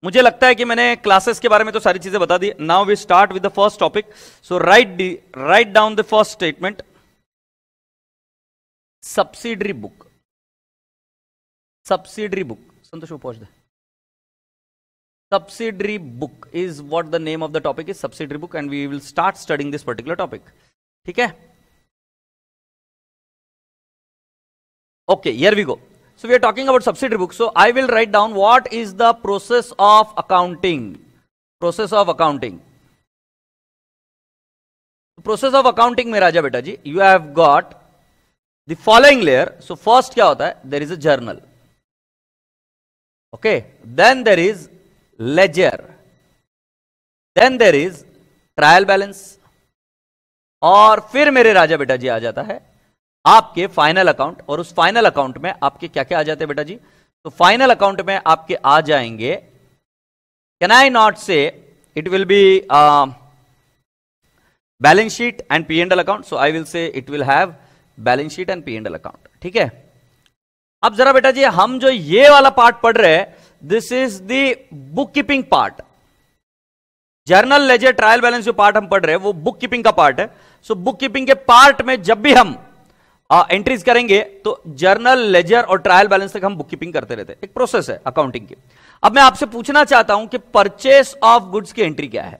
मुझे लगता है कि मैंने क्लासेस के बारे में तो सारी चीजें बता दी. Now we start with the first topic. So write down the first statement. Subsidiary book. Subsidiary book. Santosh, you pause there. Subsidiary book is what the name of the topic is. Subsidiary book, and we will start studying this particular topic. ठीक है? Okay, here we go. So we are talking about subsidiary book. So I will write down what is the process of accounting. Process of accounting. Process of accounting में राजा बेटा जी, you have got the following layer. So first क्या होता है? There is a journal. Okay, then there is ledger, then there is trial balance, और फिर मेरे राजा बेटा जी आ जाता है आपके फाइनल अकाउंट. और उस फाइनल अकाउंट में आपके क्या क्या आ जाते हैं बेटा जी? तो फाइनल अकाउंट में आपके आ जाएंगे, can I not say it will be balance sheet and P and L account. So I will say it will have balance sheet and P and L account. ठीक है? अब जरा बेटा जी हम जो ये वाला पार्ट पढ़ रहे हैं, this is the book keeping part. Journal, ledger, trial balance जो पार्ट हम पढ़ रहे हैं वो बुक कीपिंग का पार्ट है. सो बुक कीपिंग के पार्ट में जब भी हम एंट्रीज करेंगे तो जर्नल, लेजर और ट्रायल बैलेंस तक हम बुक कीपिंग करते रहते हैं. एक प्रोसेस है अकाउंटिंग की. अब मैं आपसे पूछना चाहता हूं कि परचेस ऑफ गुड्स की एंट्री क्या है?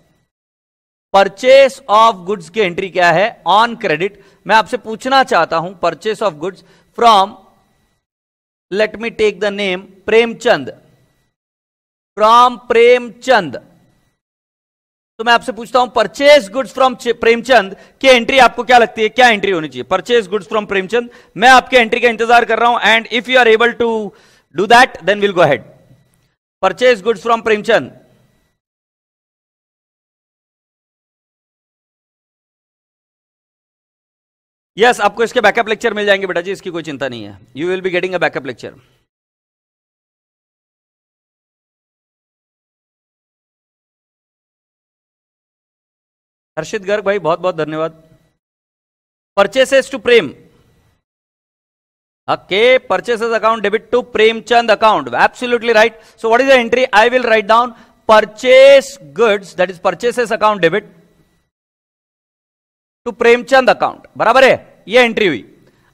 परचेस ऑफ गुड्स की एंट्री क्या है ऑन क्रेडिट? मैं आपसे पूछना चाहता हूं purchase of goods from, let me take the name Premchand, from Premchand. तो मैं आपसे पूछता हूं परचेज गुड्स फ्रॉम प्रेमचंद की एंट्री आपको क्या लगती है, क्या एंट्री होनी चाहिए? Purchase goods from Premchand. मैं आपके एंट्री का इंतजार कर रहा हूं, and if you are able to do that then will go ahead. Purchase goods from Premchand. Yes, आपको इसके बैकअप लेक्चर मिल जाएंगे बेटा जी, इसकी कोई चिंता नहीं है. You will be getting a backup lecture. Harshit Garg भाई बहुत बहुत धन्यवाद. Purchases to Prem. Okay, purchases account debit to Premchand account. Absolutely right. So what is the entry? I will write down purchase goods, that is purchases account debit to Premchand account. बराबर है? ये entry हुई.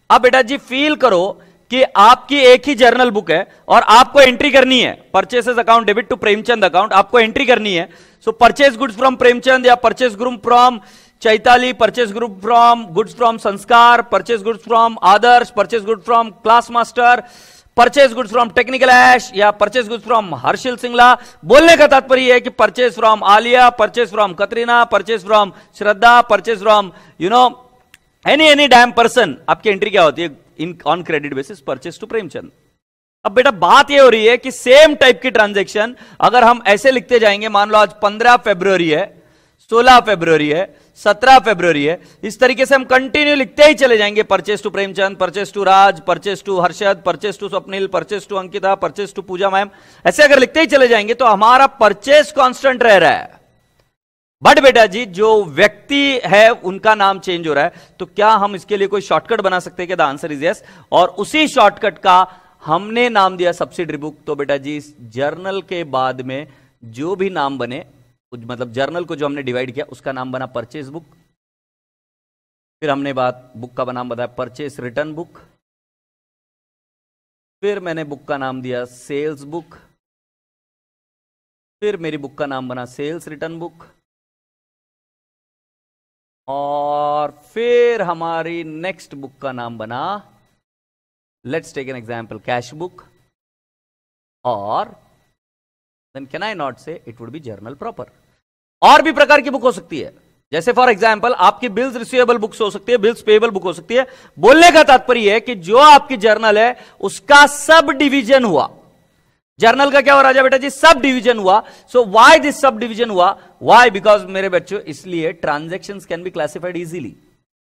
अब बेटा जी फील करो कि आपकी एक ही जर्नल बुक है और आपको एंट्री करनी है purchases account debit to Premchand account. आपको एंट्री करनी है. So purchase goods from Premchand या purchase group from Chaitali, purchase group from goods from Sanskar, purchase goods from Adarsh, purchase goods from class master, purchase goods from technical Ash या purchase goods from Harshil Singla. बोलने का तात्पर्य है कि purchase from Alia, purchase from Katrina, purchase from Shraddha, purchase from any damn person. आपकी entry क्या होती है in on credit basis? Purchase to Premchand. अब बेटा बात ये हो रही है कि सेम टाइप की ट्रांजैक्शन अगर हम ऐसे लिखते जाएंगे, मान लो आज 15 फरवरी है, 16 फरवरी है, 17 फरवरी है, इस तरीके से हम कंटिन्यू लिखते ही चले जाएंगे. Purchase to Premchand, purchase to Raj, purchase to Harshad, purchase to Swapnil, purchase to Ankita, purchase to Pooja ma'am. ऐसे अगर लिखते ही चले जाएंगे तो हमारा परचेस कांस्टेंट रह रहा है. बट बेटा जी जो व्यक्ति है उनका नाम चेंज हो रहा है. तो क्या हम इसके लिए कोई शॉर्टकट बना सकते हैं क्या? The answer is yes. और उसी शॉर्टकट का हमने नाम दिया सब्सिडरी बुक. तो बेटा जी जर्नल के बाद में जो भी नाम बने, मतलब जर्नल को जो हमने डिवाइड किया उसका नाम बना परचेस बुक. फिर हमने बुक का नाम बताया परचेस रिटर्न बुक. फिर मैंने बुक का नाम दिया सेल्स बुक. फिर मेरी बुक का नाम बना सेल्स रिटर्न बुक. और फिर हमारी नेक्स्ट बुक का नाम बना, let's take an example, cash book. और then can I not say it would be journal proper. और भी प्रकार की बुक हो सकती है, जैसे फॉर एग्जांपल आपकी बिल्स रिसीवेबल बुक्स हो सकती है, बिल्स पेएबल बुक हो सकती है. बोलने का तात्पर्य है कि जो आपकी जर्नल है उसका सब डिवीजन हुआ. जर्नल का क्या हुआ राजा बेटा जी? सब डिवीजन हुआ. So why this sub division हुआ? व्हाई? बिकॉज मेरे बच्चों इसलिए transactions can be classified easily,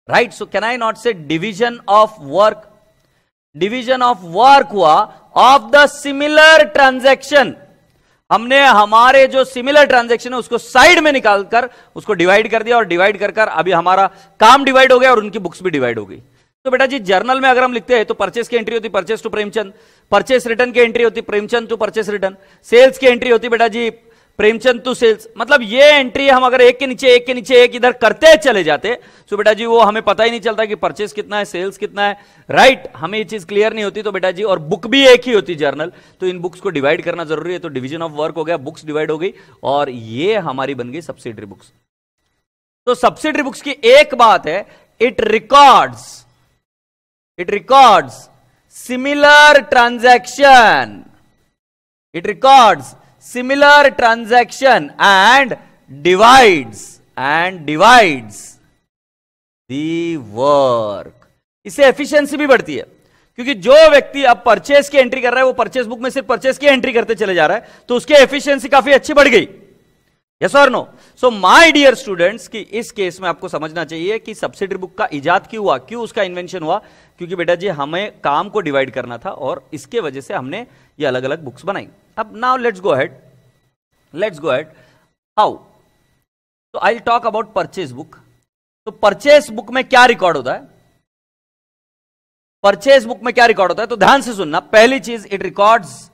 right? So can I not say division of work? Division of work हुआ ऑफ द सिमिलर ट्रांजैक्शन. हमने हमारे जो सिमिलर ट्रांजैक्शन है उसको साइड में निकालकर उसको डिवाइड कर दिया, और डिवाइड कर अभी हमारा काम डिवाइड हो गया और उनकी बुक्स भी डिवाइड हो गई. तो बेटा जी जर्नल में अगर हम लिखते हैं तो परचेस की एंट्री होती purchase to Premchand, purchase return की एंट्री होती Premchand to purchase return, sales की एंट्री होती बेटा जी प्रेमचंद टू सेल्स। मतलब ये एंट्री हम अगर एक के नीचे एक इधर करते चले जाते तो बेटा जी वो हमें पता ही नहीं चलता कि परचेस कितना है सेल्स कितना है, राइट। हमें ये चीज क्लियर नहीं होती। तो बेटा जी और बुक भी एक ही होती जर्नल, तो इन बुक्स को डिवाइड करना जरूरी है। तो डिवीजन ऑफ वर्क हो गया, बुक्स डिवाइड हो गई और ये हमारी बन गई सब्सिडरी बुक्स। तो सब्सिडरी बुक्स की एक बात है, it records similar transaction, it records similar transaction and divides the work. इससे एफिशिएंसी भी बढ़ती है, क्योंकि जो व्यक्ति अब परचेस की एंट्री कर रहा है वो परचेस बुक में सिर्फ परचेस की एंट्री करते चले जा रहा है, तो उसकी एफिशिएंसी काफी अच्छी बढ़ गई। यस और no? So my dear students कि इस केस में आपको समझना चाहिए कि सब्सिडरी बुक का इजाद क्यों हुआ, क्यों उसका इन्वेंशन हुआ, क्योंकि बेटा जी हमें काम को डिवाइड करना था और इसके वजह से हमने ये अलग अलग बुक्स बनाई। अब now let's go ahead how. तो I will talk about purchase book. तो परचेस बुक में क्या रिकॉर्ड होता है, परचेस बुक में क्या रिकॉर्ड होता है, तो ध्यान से सुनना। पहली चीज, इट रिकॉर्ड्स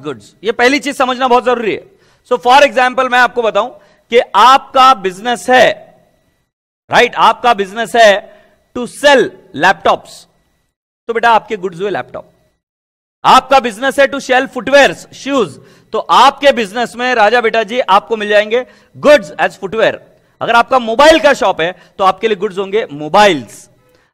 गुड्स। ये पहली चीज समझना बहुत जरूरी है। सो फॉर एग्जाम्पल मैं आपको बताऊं कि आपका बिजनेस है, राइट, आपका बिजनेस है टू सेल लैपटॉप्स, तो बेटा आपके गुड्स हुए लैपटॉप। आपका बिजनेस है टू सेल फुटवेयर शूज, तो आपके बिजनेस में राजा बेटा जी आपको मिल जाएंगे गुड्स एज फुटवेयर। अगर आपका मोबाइल का शॉप है तो आपके लिए गुड्स होंगे मोबाइल्स।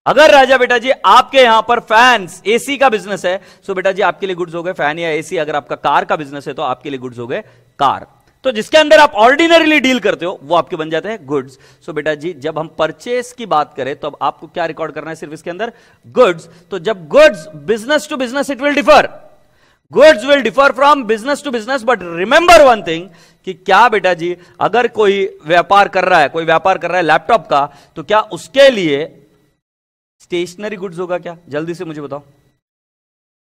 अगर राजा बेटा जी आपके यहां पर फैंस एसी का बिजनेस है, सो बेटा जी आपके लिए गुड्स हो गए फैन या एसी। अगर आपका कार का बिजनेस है तो आपके लिए गुड्स हो गए कार। तो जिसके अंदर आप ऑर्डिनरीली डील करते हो वो आपके बन जाते हैं गुड्स। सो बेटा जी जब हम परचेस की बात करें तो अब आपको क्या रिकॉर्ड करना है, सिर्फ इसके अंदर गुड्स। तो जब goods business to business it will differ, goods will differ from business to business. But remember one thing कि क्या बेटा जी अगर कोई व्यापार कर रहा है लैपटॉप का, तो क्या उसके लिए स्टेशनरी गुड्स होगा क्या? जल्दी से मुझे बताओ।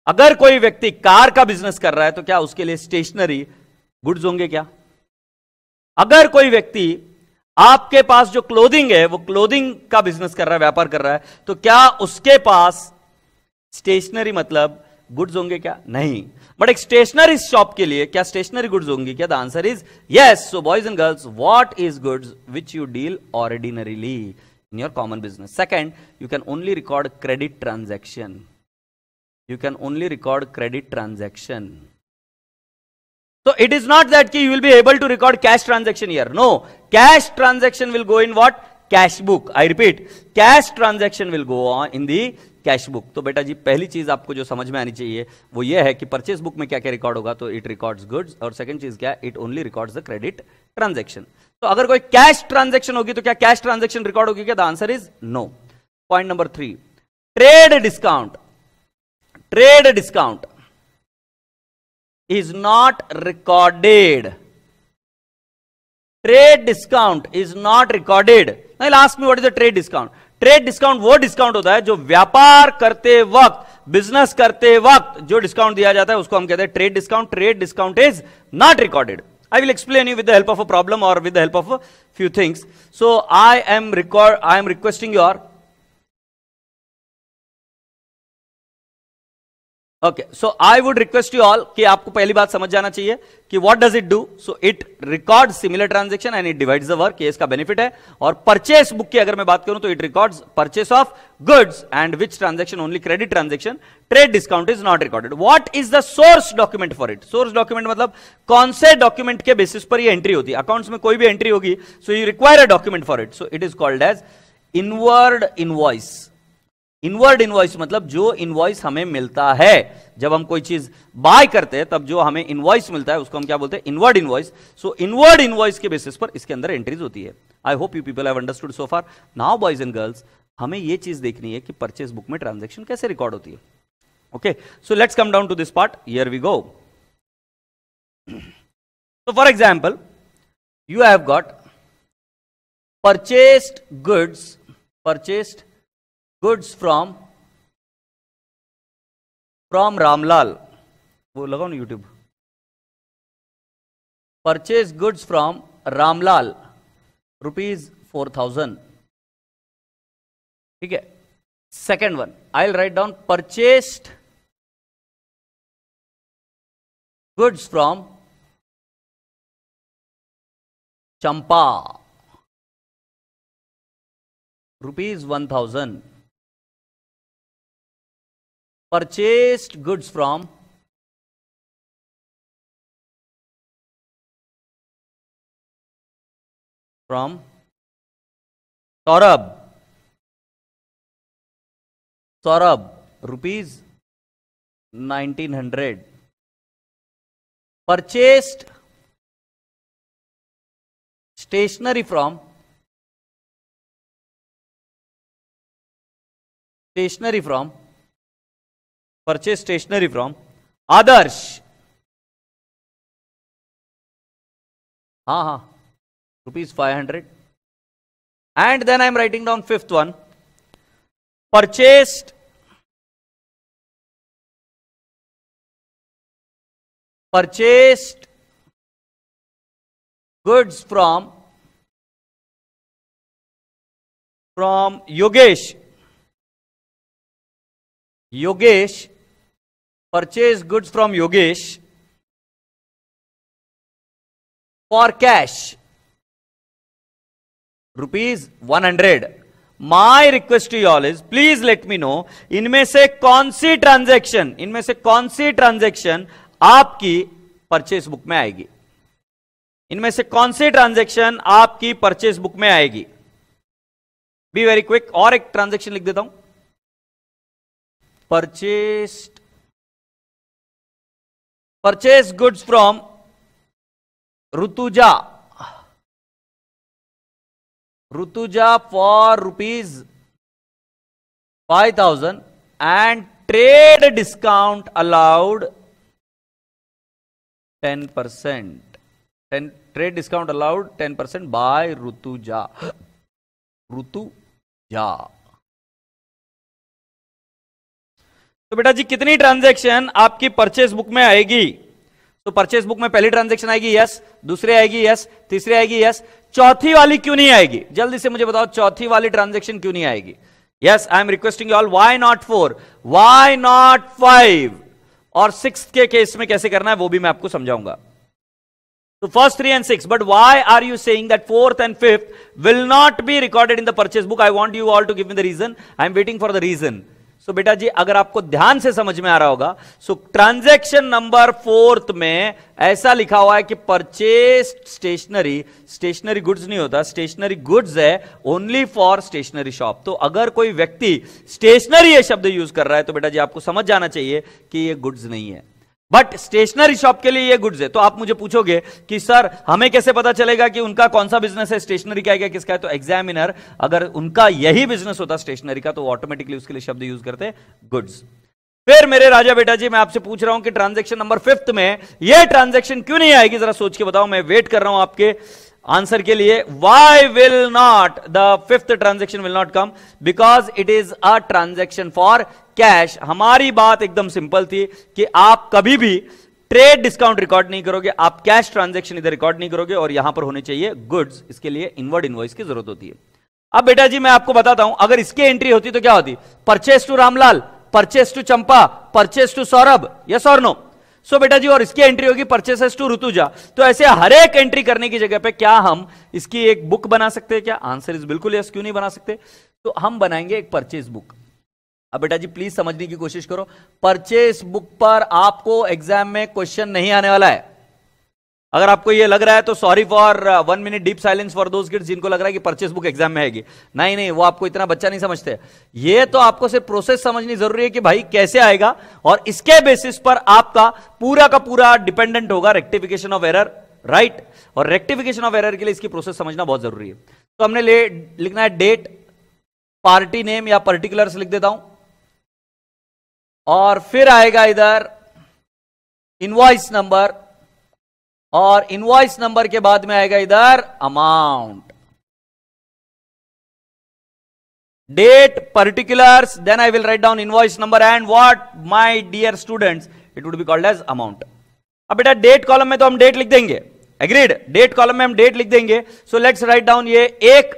अगर कोई व्यक्ति कार का बिजनेस कर रहा है तो क्या उसके लिए स्टेशनरी गुड्स होंगे क्या? अगर कोई व्यक्ति आपके पास जो क्लोथिंग है वो क्लोथिंग का बिजनेस कर रहा है, व्यापार कर रहा है, तो क्या उसके पास स्टेशनरी मतलब गुड्स होंगे क्या? नहीं। बट एक स्टेशनरी शॉप के लिए क्या स्टेशनरी गुड्स होंगी क्या? The answer is yes. So boys and girls, what is goods which you deal ordinarily in your common business? Second, you can only record credit transaction. So it is not that you will be able to record cash transaction here. No, cash transaction will go in what? Cash book. I repeat, cash transaction will go on in the cash book. तो बेटा जी पहली चीज आपको जो समझ में आनी चाहिए वो ये है कि परचेस बुक में क्या क्या रिकॉर्ड होगा, तो इट रिकॉर्ड्स गुड्स। और सेकंड चीज क्या, it only records the credit transaction. तो अगर कोई कैश ट्रांजैक्शन होगी तो क्या कैश ट्रांजैक्शन रिकॉर्ड होगी क्या? The answer is no. Point number 3, trade discount is not recorded. Trade discount is not recorded. Now you'll ask me what is the trade discount? Trade discount वो discount होता है जो व्यापार करते वक्त, business करते वक्त जो डिस्काउंट दिया जाता है उसको हम कहते हैं trade discount. Trade discount is not recorded. I will explain you with the help of a problem or with the help of a few things. So I am requesting your Okay, so I would request you all कि आपको पहली बात समझ जाना चाहिए कि what does it do? So it records similar transaction and it divides the work. ये इसका benefit है। और purchase book की अगर मैं बात करूं तो it records purchase of goods and which transaction only credit transaction. Trade discount is not recorded. What is the source document for it? Source document मतलब कौन से document के basis पर ये entry होती है? Accounts में कोई भी entry होगी, so you require a document for it. So it is called as inward invoice. Inward invoice मतलब जो इनवॉइस हमें मिलता है जब हम कोई चीज बाय करते हैं, तब जो हमें इनवॉइस मिलता है उसको हम क्या बोलते हैं? Inward invoice. So inward invoice के बेसिस पर इसके अंदर एंट्रीज होती है। I hope you people have understood so far. Now boys and girls, हमें ये चीज देखनी है कि परचेस बुक में ट्रांजैक्शन कैसे रिकॉर्ड होती है। Okay, so let's come down to this part. Here we go. So for example, you have got purchased goods from Ramlal. वो लगाओ ना YouTube. Purchase goods from Ramlal, rupees 4,000, ठीक है. Second one, I will write down purchased goods from Champa, ₹1,000. Purchased goods from Saurabh, ₹1,900. Purchased stationery from Adarsh. हाँ, ₹500. And then I am writing down fifth one. Purchased goods from Yogesh. Purchased goods from Yogesh for cash, ₹100. My request to you all is, please let me know, इनमें से कौन सी transaction आपकी purchase book में आएगी. इनमें से कौन सी transaction आपकी परचेस बुक में आएगी. B very quick. और एक ट्रांजैक्शन लिख देता हूं. Purchase goods from Rutuja for ₹5,000 and trade discount allowed 10%. Trade discount allowed 10% by Rutuja. तो बेटा जी कितनी ट्रांजैक्शन आपकी परचेस बुक में आएगी. तो परचेस बुक में पहली ट्रांजैक्शन आएगी यस, दूसरी आएगी यस, तीसरी आएगी यस, चौथी वाली क्यों नहीं आएगी. जल्दी से मुझे बताओ चौथी वाली ट्रांजैक्शन क्यों नहीं आएगी. Yes, I am requesting you all, why not 4, why not 5. और 6 के केस में कैसे करना है वो भी मैं आपको समझाऊंगा. तो first 3 and 6, but why are you saying that 4th and 5th will not be recorded in the purchase book? I want you all to give me the reason. I am waiting for the reason. सो बेटा जी अगर आपको ध्यान से समझ में आ रहा होगा, सो transaction number 4th में ऐसा लिखा हुआ है कि परचेस्ड स्टेशनरी गुड्स नहीं होता, स्टेशनरी गुड्स है ओनली फॉर स्टेशनरी शॉप. तो अगर कोई व्यक्ति स्टेशनरी ये शब्द यूज कर रहा है तो बेटा जी आपको समझ जाना चाहिए कि ये गुड्स नहीं है, बट स्टेशनरी शॉप के लिए ये गुड्स है. तो आप मुझे पूछोगे कि सर हमें कैसे पता चलेगा कि उनका कौन सा बिजनेस है, स्टेशनरी का है क्या किसका है. तो एग्जामिनर अगर उनका यही बिजनेस होता स्टेशनरी का तो ऑटोमेटिकली उसके लिए शब्द यूज करते गुड्स. फिर मेरे राजा बेटा जी मैं आपसे पूछ रहा हूं कि ट्रांजैक्शन नंबर 5th में ये ट्रांजैक्शन क्यों नहीं आएगी, जरा सोच के बताओ. मैं वेट कर रहा हूं आपके आंसर के लिए. Why will not the 5th transaction will not come? Because it is a transaction for cash. हमारी बात एकदम सिंपल थी कि आप कभी भी ट्रेड डिस्काउंट रिकॉर्ड नहीं करोगे, आप कैश ट्रांजैक्शन इधर रिकॉर्ड नहीं करोगे, और यहां पर होने चाहिए गुड्स. इसके लिए इनवर्ड इनवॉइस की जरूरत होती है. अब बेटा जी मैं आपको बताता हूं, अगर इसकी एंट्री होती तो क्या होती? Purchase to Ramlal, purchase to Champa, purchase to Saurabh, yes और नो. सो बेटा जी और इसकी एंट्री होगी परचेसेस टू ऋतुजा. तो ऐसे हर एक एंट्री करने की जगह पे क्या हम इसकी एक बुक बना सकते हैं क्या? आंसर इज बिल्कुल यस. क्यों नहीं बना सकते? तो हम बनाएंगे एक परचेस बुक. अब बेटा जी प्लीज समझने की कोशिश करो, परचेस बुक पर आपको एग्जाम में क्वेश्चन नहीं आने वाला है. अगर आपको ये लग रहा है तो sorry for 1 minute deep silence for those kids जिनको लग रहा है कि परचेस बुक एग्जाम में आएगी. नहीं, वो आपको इतना बच्चा नहीं समझते. ये तो आपको सिर्फ प्रोसेस समझनी जरूरी है कि भाई कैसे आएगा, और इसके बेसिस पर आपका पूरा का पूरा डिपेंडेंट होगा रेक्टिफिकेशन ऑफ एरर, राइट. और रेक्टिफिकेशन ऑफ एरर के लिए इसकी प्रोसेस समझना बहुत जरूरी है. तो हमने लिखना है डेट, पार्टी नेम या पर्टिकुलर्स लिख देता हूं, और फिर आएगा इधर इनवॉइस नंबर, और इनवॉइस नंबर के बाद में आएगा इधर amount. Date, particulars, then I will write down invoice number and what my dear students it would be called as amount. अब बेटा डेट कॉलम में तो हम डेट लिख देंगे, एग्रीड. डेट कॉलम में हम डेट लिख देंगे. सो लेट्स राइट डाउन ये 1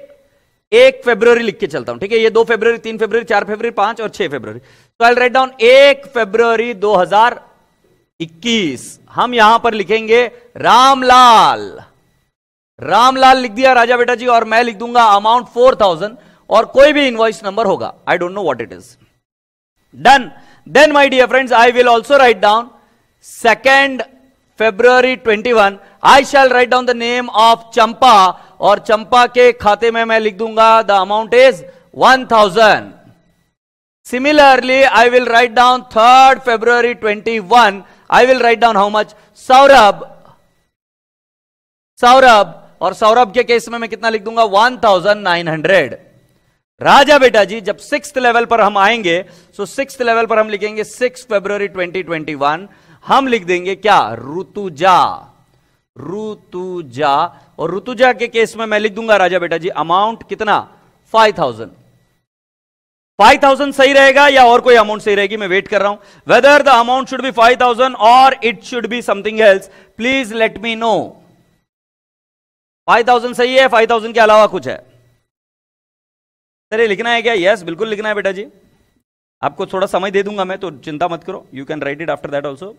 1 फरवरी लिख के चलता हूं, ठीक है। ये 2 फरवरी, 3 फरवरी, 4 फरवरी, 5 और 6 फरवरी। तो आई विल राइट डाउन 1 फरवरी 2021। हम यहां पर लिखेंगे रामलाल। रामलाल लिख दिया राजा बेटा जी, और मैं लिख दूंगा अमाउंट 4000 और कोई भी इनवॉइस नंबर होगा, I don't know what it is. Done. Then my dear friends, I will also write down 2 February 21। I shall write down the name of Champa, और चंपा के खाते में मैं लिख दूंगा the amount is 1000। Similarly I will write down 3 February 21। I will write down how much? Saurabh. और सौरभ के case में मैं कितना लिख दूंगा? 1900। राजा बेटा जी जब 6th लेवल पर हम आएंगे, सो 6th लेवल पर हम लिखेंगे 6 फरवरी 2021। हम लिख देंगे क्या? ऋतुजा। और ऋतुजा के केस में मैं लिख दूंगा राजा बेटा जी अमाउंट कितना? 5000। 5000 सही रहेगा या और कोई अमाउंट सही रहेगी? मैं वेट कर रहा हूं। Whether the amount should be 5000 और it should be something else, please let me no. 5000 सही है? 5000 के अलावा कुछ है? सर ये लिखना है क्या? यस बिल्कुल लिखना है बेटा जी। आपको थोड़ा समय दे दूंगा मैं, तो चिंता मत करो, you can write it after that also.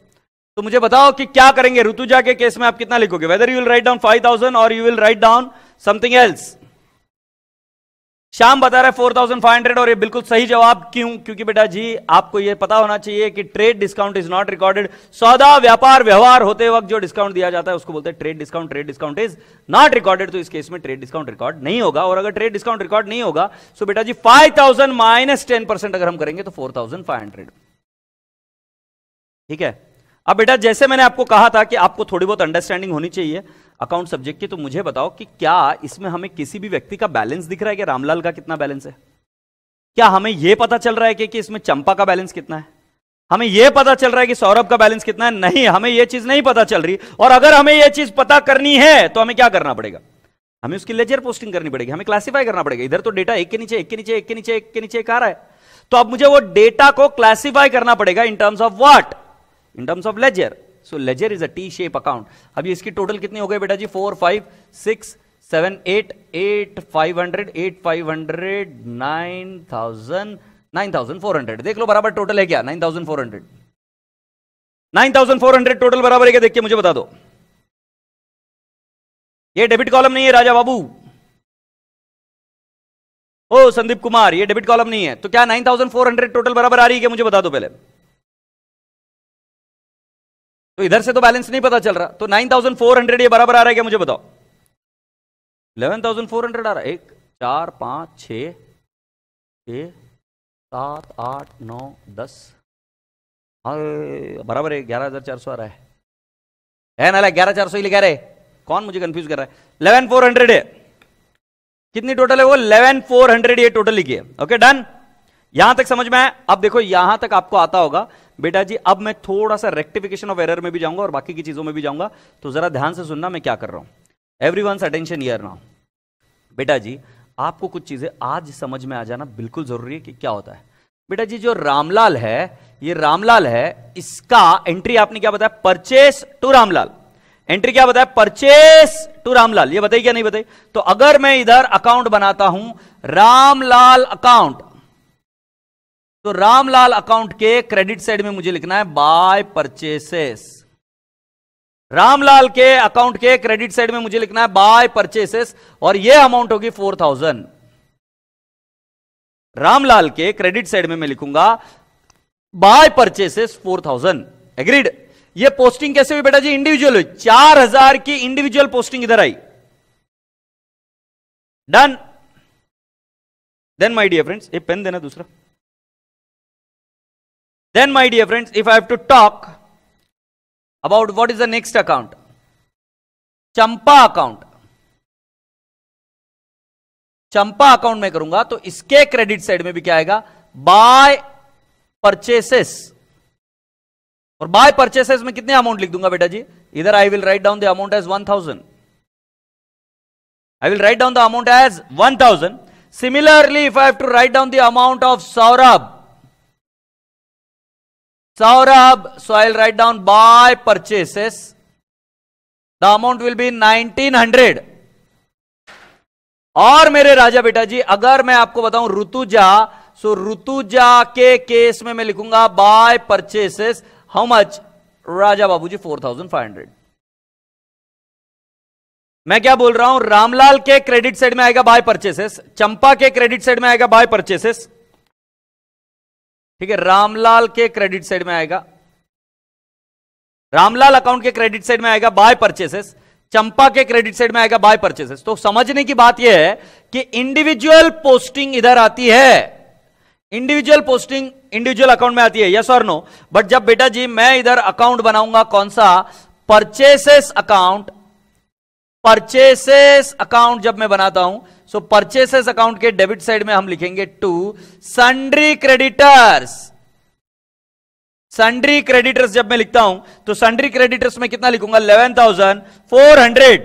तो मुझे बताओ कि क्या करेंगे ऋतुजा के केस में, आप कितना लिखोगे? Whether you will write down 5000 और you will write down something else. Shyam बता रहा है 4500, और ये बिल्कुल सही जवाब। क्यों? क्योंकि बेटा जी आपको ये पता होना चाहिए कि trade discount is not recorded. सौदा व्यापार व्यवहार होते वक्त जो डिस्काउंट दिया जाता है उसको बोलते हैं trade discount. Trade discount is not recorded, तो इस केस में ट्रेड डिस्काउंट रिकॉर्ड नहीं होगा। और अगर ट्रेड डिस्काउंट रिकॉर्ड नहीं होगा, सो बेटा जी 5000 माइनस 10% अगर हम करेंगे तो 4500। ठीक है। अब बेटा जैसे मैंने आपको कहा था कि आपको थोड़ी बहुत अंडरस्टैंडिंग होनी चाहिए अकाउंट सब्जेक्ट की, तो मुझे बताओ कि क्या इसमें हमें किसी भी व्यक्ति का बैलेंस दिख रहा है कि रामलाल का कितना बैलेंस है? क्या हमें यह पता चल रहा है कि इसमें चंपा का बैलेंस कितना है? हमें यह पता चल रहा है कि सौरभ का बैलेंस कितना है? नहीं, हमें यह चीज नहीं पता चल रही। और अगर हमें यह चीज पता करनी है तो हमें क्या करना पड़ेगा? हमें उसकी लेजर पोस्टिंग करनी पड़ेगी, हमें क्लासिफाई करना पड़ेगा। इधर तो डेटा एक के नीचे एक के नीचे एक के नीचे एक के नीचे एक आ रहा है, तो अब मुझे वो डेटा को क्लासिफाई करना पड़ेगा in terms of what? In terms of ledger. So ledger is a T shape account. अब इसकी टोटल कितनी हो गई बेटा जी? 4 5 6 7 8 8 500 8 500 9400। देख लो बराबर टोटल है क्या? 9400। 9400 टोटल बराबर है क्या? देख के मुझे बता दो। ये डेबिट कॉलम नहीं है राजा बाबू। ओ संदीप कुमार, ये डेबिट कॉलम नहीं है। तो क्या 9400 टोटल बराबर आ रही है क्या? मुझे बता दो पहले। तो इधर से तो बैलेंस नहीं पता चल रहा, तो 9400 ये बराबर आ रहा है क्या? मुझे बताओ। 11400 आ रहा है। 1 4 5 6 6 7 8 9 10 बराबर है 11400 आ रहा है ना? 11400 ही लिखा रहे। कौन मुझे कंफ्यूज कर रहा है? 11400 है। कितनी टोटल है वो? 11400 ये टोटल लिखिए। Okay done. यहां तक समझ में आया? अब देखो यहां तक आपको आता होगा बेटा जी। अब मैं थोड़ा सा रेक्टिफिकेशन ऑफ एरर में भी जाऊंगा और बाकी की चीजों में भी जाऊंगा, तो जरा ध्यान से सुनना मैं क्या कर रहा हूं। Everyone's attention here now. बेटा जी आपको कुछ चीजें आज समझ में आ जाना बिल्कुल जरूरी है कि क्या होता है। बेटा जी जो रामलाल है, ये रामलाल है, इसका एंट्री आपने क्या बताया? Purchase to Ramlal. एंट्री क्या बताया? Purchase to Ramlal. ये बताइए क्या नहीं बताइए? तो अगर मैं इधर अकाउंट बनाता हूं रामलाल अकाउंट, तो रामलाल अकाउंट के क्रेडिट साइड में मुझे लिखना है बाय परचेसेस। रामलाल के अकाउंट के क्रेडिट साइड में मुझे लिखना है बाय परचेसेस, और यह अमाउंट होगी 4000। रामलाल के क्रेडिट साइड में मैं लिखूंगा बाय परचेसेस 4000। एग्रीड। ये पोस्टिंग कैसे हुई बेटा जी? इंडिविजुअल हुई। 4000 की इंडिविजुअल पोस्टिंग इधर आई। Done. Then my dear friends, ये पेन देना दूसरा। Then my dear friends, if I have to talk about what is the next account, Champa account. Champa account में करूंगा तो इसके क्रेडिट साइड में भी क्या आएगा? By purchases. और बाय परचेसेस में कितने अमाउंट लिख दूंगा बेटा जी? इधर I will write down the amount as 1000। I will write down the amount as 1000. Similarly, if I have to write down the amount of Saurabh, so I'll write down by purchases. The amount will be 1900. और मेरे राजा बेटा जी, अगर मैं आपको बताऊं ऋतुजा, सो ऋतुजा के case में मैं लिखूंगा बाय परचेसेस हाउ मच, राजा बाबूजी 4500। मैं क्या बोल रहा हूं, रामलाल के क्रेडिट साइड में आएगा बाय परचेसेस, चंपा के क्रेडिट साइड में आएगा बाय परचेसेस, ठीक है, रामलाल के क्रेडिट साइड में आएगा, रामलाल अकाउंट के क्रेडिट साइड में आएगा बाय परचेसेस, चंपा के क्रेडिट साइड में आएगा बाय परचेसेस। तो समझने की बात यह है कि इंडिविजुअल पोस्टिंग इधर आती है, इंडिविजुअल पोस्टिंग इंडिविजुअल अकाउंट में आती है, यस और नो। बट जब बेटा जी मैं इधर अकाउंट बनाऊंगा, कौन सा, परचेसेस अकाउंट, परचेसेस अकाउंट जब मैं बनाता हूं, सो परचेसेस अकाउंट के डेबिट साइड में हम लिखेंगे to sundry creditors. Sundry creditors जब मैं लिखता हूं तो सन्ड्री क्रेडिटर्स में कितना लिखूंगा, 11,400।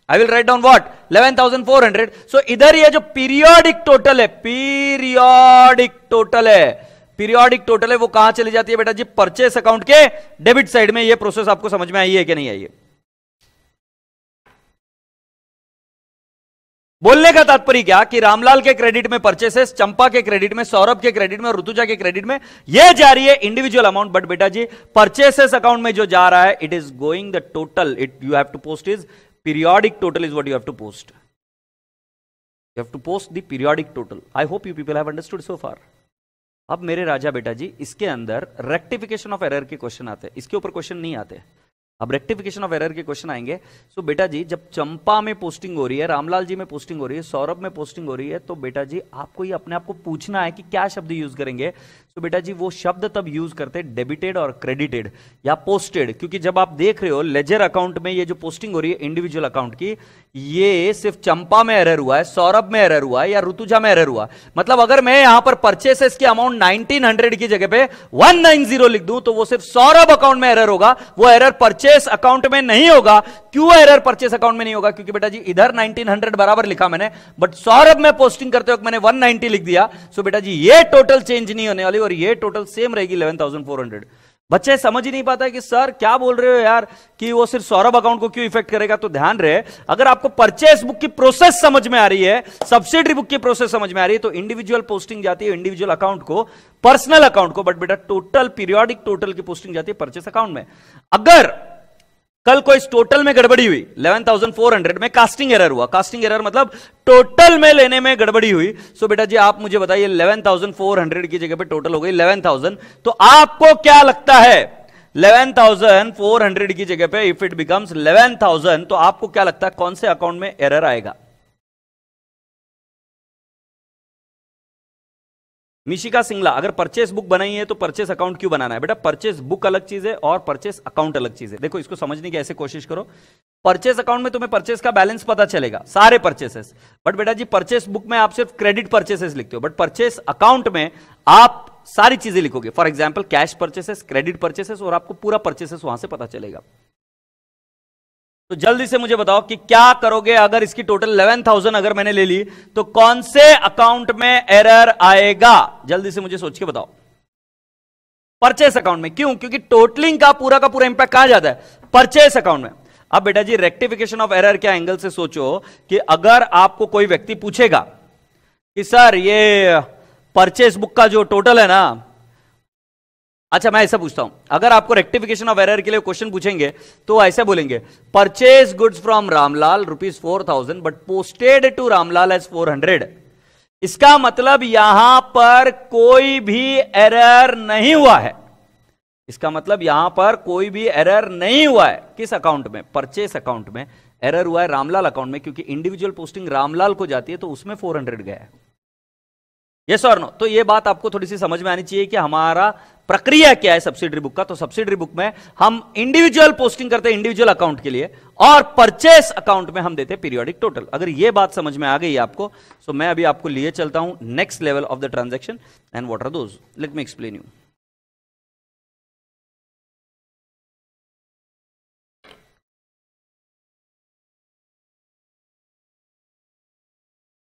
आई विल राइट डाउन व्हाट, 11,400। सो इधर ये जो पीरियोडिक टोटल है, पीरियोडिक टोटल है, पीरियोडिक टोटल है, वो कहां चली जाती है बेटा जी, परचेस अकाउंट के डेबिट साइड में। ये प्रोसेस आपको समझ में आई है कि नहीं आई है? बोलने का तात्पर्य क्या कि रामलाल के क्रेडिट में परचेसेस, चंपा के क्रेडिट में, सौरभ के क्रेडिट में, ऋतुजा के क्रेडिट में ये जा रही है इंडिविजुअल अमाउंट। बट बेटा जी परचेसेस अकाउंट में जो जा रहा है, it is going the total, it you have to post is periodic total is what you have to post, you have to post the periodic total. I hope you people have understood so far. अब मेरे राजा बेटा जी इसके अंदर rectification of error के question आते हैं, इसके ऊपर क्वेश्चन नहीं आते। अब रेक्टिफिकेशन ऑफ एरर के क्वेश्चन आएंगे। सो बेटा जी जब चंपा में पोस्टिंग हो रही है, रामलाल जी में पोस्टिंग हो रही है, सौरभ में पोस्टिंग हो रही है, तो बेटा जी आपको ये अपने आप को पूछना है कि क्या शब्द यूज करेंगे। तो बेटा जी वो शब्द तब यूज करते हैं डेबिटेड और क्रेडिटेड या पोस्टेड, क्योंकि जब आप देख रहे हो लेजर अकाउंट में ये जो पोस्टिंग हो रही है इंडिविजुअल अकाउंट की, ये सिर्फ चंपा में एरर हुआ है, सौरभ में एरर हुआ है या ऋतुजा में एरर हुआ। मतलब अगर मैं यहां पर परचेसेस की अमाउंट 1900 की जगह पे 190 लिख दूं तो वो सिर्फ सौरभ अकाउंट में एरर होगा, वो एरर परचेस अकाउंट में नहीं होगा। क्यों एरर परचेस अकाउंट में नहीं होगा? क्योंकि बेटा जी इधर 1900 बराबर लिखा मैंने, बट सौरभ में पोस्टिंग करते वक्त मैंने 190 लिख दिया। सो बेटा जी ये टोटल चेंज नहीं होने वाली और ये टोटल सेम रहेगी 11,400। बच्चे समझ ही नहीं पाता है कि सर क्या बोल रहे हो यार, कि वो सिर्फ सौरभ अकाउंट को क्यों इफेक्ट करेगा। तो ध्यान रहे, अगर आपको परचेस बुक की प्रोसेस समझ में आ रही है, सब्सिडरी बुक की प्रोसेस समझ में आ रही है, तो इंडिविजुअल पोस्टिंग जाती है इंडिविजुअल अकाउंट को, पर्सनल अकाउंट को, बट बेटा टोटल पीरियोडिक टोटल की पोस्टिंग जाती है परचेस अकाउंट में। अगर कल को इस टोटल में गड़बड़ी हुई, 11,400 में कास्टिंग एरर हुआ, कास्टिंग एरर मतलब टोटल में लेने में गड़बड़ी हुई, सो बेटा जी आप मुझे बताइए 11,400 की जगह पे टोटल हो गई 11,000, तो आपको क्या लगता है 11,400 की जगह पे इफ इट बिकम्स 11,000 तो आपको क्या लगता है कौन से अकाउंट में एरर आएगा? मिशिका सिंगला, अगर परचेस बुक बनाई है तो परचेस अकाउंट क्यों बनाना है? बेटा परचेस बुक अलग चीज है और परचेस अकाउंट अलग चीज है। देखो इसको समझने की ऐसे कोशिश करो, परचेस अकाउंट में तुम्हें परचेस का बैलेंस पता चलेगा, सारे परचेसेस, बट बेटा जी परचेस बुक में आप सिर्फ क्रेडिट परचेसेस लिखते हो, बट परचेस अकाउंट में आप सारी चीजें लिखोगे। For example cash purchases, credit purchases, और आपको पूरा परचेसेस वहां से पता चलेगा। तो जल्दी से मुझे बताओ कि क्या करोगे अगर इसकी टोटल 11,000 अगर मैंने ले ली तो कौन से अकाउंट में एरर आएगा? जल्दी से मुझे सोच के बताओ। परचेस अकाउंट में। क्यों? क्योंकि टोटलिंग का पूरा इंपैक्ट कहां जाता है? परचेस अकाउंट में। अब बेटा जी रेक्टिफिकेशन ऑफ एरर के एंगल से सोचो कि अगर आपको कोई व्यक्ति पूछेगा कि सर ये परचेस बुक का जो टोटल है ना, अच्छा मैं ऐसा पूछता हूं, अगर आपको रेक्टिफिकेशन ऑफ एरर के लिए क्वेश्चन पूछेंगे तो ऐसे बोलेंगे purchase goods from Ramlal ₹4,000 but posted to Ramlal as 400। इसका मतलब यहां पर कोई भी एरर नहीं हुआ है, इसका मतलब यहां पर कोई भी एरर नहीं हुआ है। किस अकाउंट में? परचेस अकाउंट में एरर हुआ है रामलाल अकाउंट में, क्योंकि इंडिविजुअल पोस्टिंग रामलाल को जाती है तो उसमें 400 गया है। यस और नो? तो ये बात आपको थोड़ी सी समझ में आनी चाहिए कि हमारा प्रक्रिया क्या है सब्सिडरी बुक का। तो सब्सिडरी बुक में हम इंडिविजुअल पोस्टिंग करते हैं इंडिविजुअल अकाउंट के लिए, और परचेस अकाउंट में हम देते हैं पीरियोडिक टोटल। अगर ये बात समझ में आ गई आपको, तो मैं अभी आपको लिए चलता हूं next level of the transaction. And what are those? Let me explain you.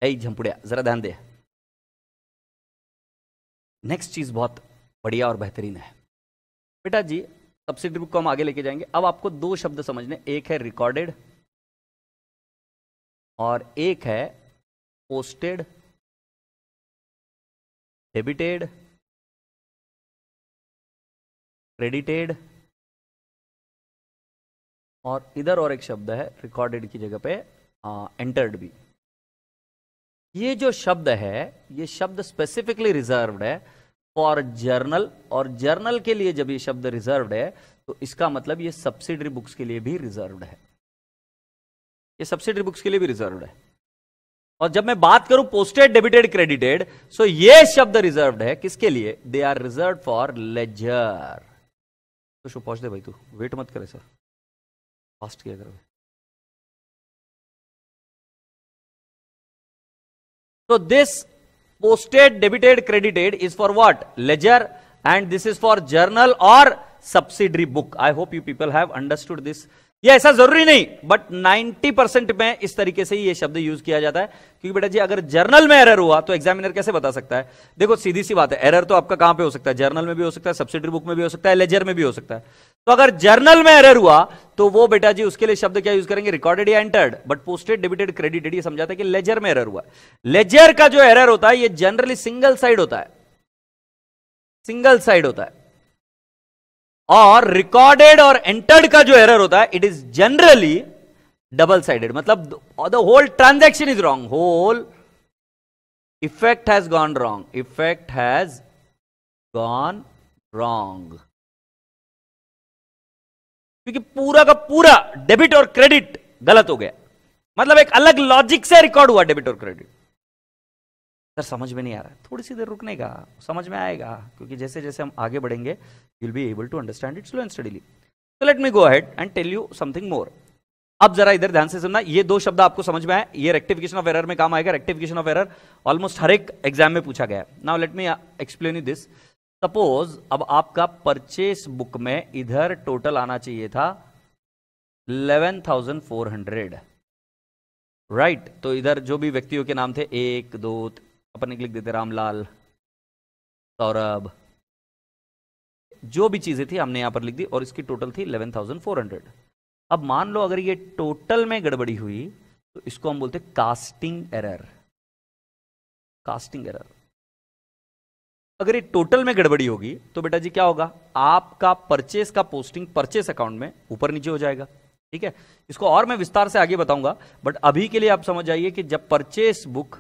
ऐ झंपुड़िया जरा ध्यान दे, नेक्स्ट चीज बहुत बढ़िया और बेहतरीन है। बेटा जी सब्सिडरी बुक को हम आगे लेके जाएंगे। अब आपको दो शब्द समझने, एक है रिकॉर्डेड और एक है पोस्टेड, डेबिटेड, क्रेडिटेड, और इधर और एक शब्द है रिकॉर्डेड की जगह पे एंटर्ड भी। ये जो शब्द है ये शब्द स्पेसिफिकली रिजर्व्ड है फॉर जर्नल, और जर्नल के लिए जब ये शब्द रिजर्व्ड है तो इसका मतलब ये सब्सिडरी बुक्स के लिए भी रिजर्व्ड है, ये सब्सिडरी बुक्स के लिए भी रिजर्व्ड है। और जब मैं बात करूं पोस्टेड, डेबिटेड, क्रेडिटेड, सो ये शब्द रिजर्व्ड है किसके लिए? They are reserved for ledger. तो शो पहुंच दे भाई, तू वेट मत करे सर, फास्ट किया करो। So this posted, debited, credited is for what? Ledger, and this is for journal or subsidiary book. I hope you people have understood this. ये ऐसा जरूरी नहीं, बट 90% में इस तरीके से ही ये शब्द यूज किया जाता है, क्योंकि बेटा जी अगर जर्नल में एरर हुआ तो एग्जामिनर कैसे बता सकता है? देखो सीधी सी बात है, एरर तो आपका कहां पे हो सकता है? जर्नल में भी हो सकता है, सब्सिडरी बुक में भी हो सकता है, लेजर में भी हो सकता है। तो अगर जर्नल में एरर हुआ तो वो बेटा जी उसके लिए शब्द क्या यूज करेंगे? रिकॉर्डेड या entered. But posted, debited, credited ये समझाता है कि लेजर में एरर हुआ। लेजर का जो एरर होता है ये जनरली सिंगल साइड होता है, सिंगल साइड होता है, और रिकॉर्डेड और एंटर्ड का जो एरर होता है it is generally double sided, मतलब the whole transaction is wrong, whole effect has gone wrong, effect has gone wrong, क्योंकि पूरा का पूरा डेबिट और क्रेडिट गलत हो गया, मतलब एक अलग लॉजिक से रिकॉर्ड हुआ डेबिट और क्रेडिट। सर समझ में नहीं आ रहा है, थोड़ी सी देर रुकने का, समझ में आएगा, क्योंकि जैसे जैसे हम आगे बढ़ेंगे you will be able to understand it slow and steadily. तो let me go ahead and tell you something more. अब जरा इधर ध्यान से सुनना, ये दो शब्द आपको समझ में आए, ये रेक्टिफिकेशन ऑफ एरर में काम आएगा। रेक्टिफिकेशन ऑफ एरर ऑलमोस्ट हर एक एग्जाम में पूछा गया है। Now let me explain you this. Suppose अब आपका परचेस बुक में इधर टोटल आना चाहिए था 11,400, राइट? तो इधर जो भी व्यक्तियों के नाम थे 1 2 अपन लिख देते, रामलाल, सौरभ, जो भी चीजें थी हमने यहां पर लिख दी, और इसकी टोटल थी 11,400। अब मान लो अगर ये टोटल में गड़बड़ी हुई तो इसको हम बोलते कास्टिंग एरर, कास्टिंग एरर। अगर ये टोटल में गड़बड़ी होगी तो बेटा जी क्या होगा? आपका परचेस का पोस्टिंग परचेस अकाउंट में ऊपर नीचे हो जाएगा, ठीक है? इसको और मैं विस्तार से आगे बताऊंगा, बट अभी के लिए आप समझ जाइए कि जब purchase book,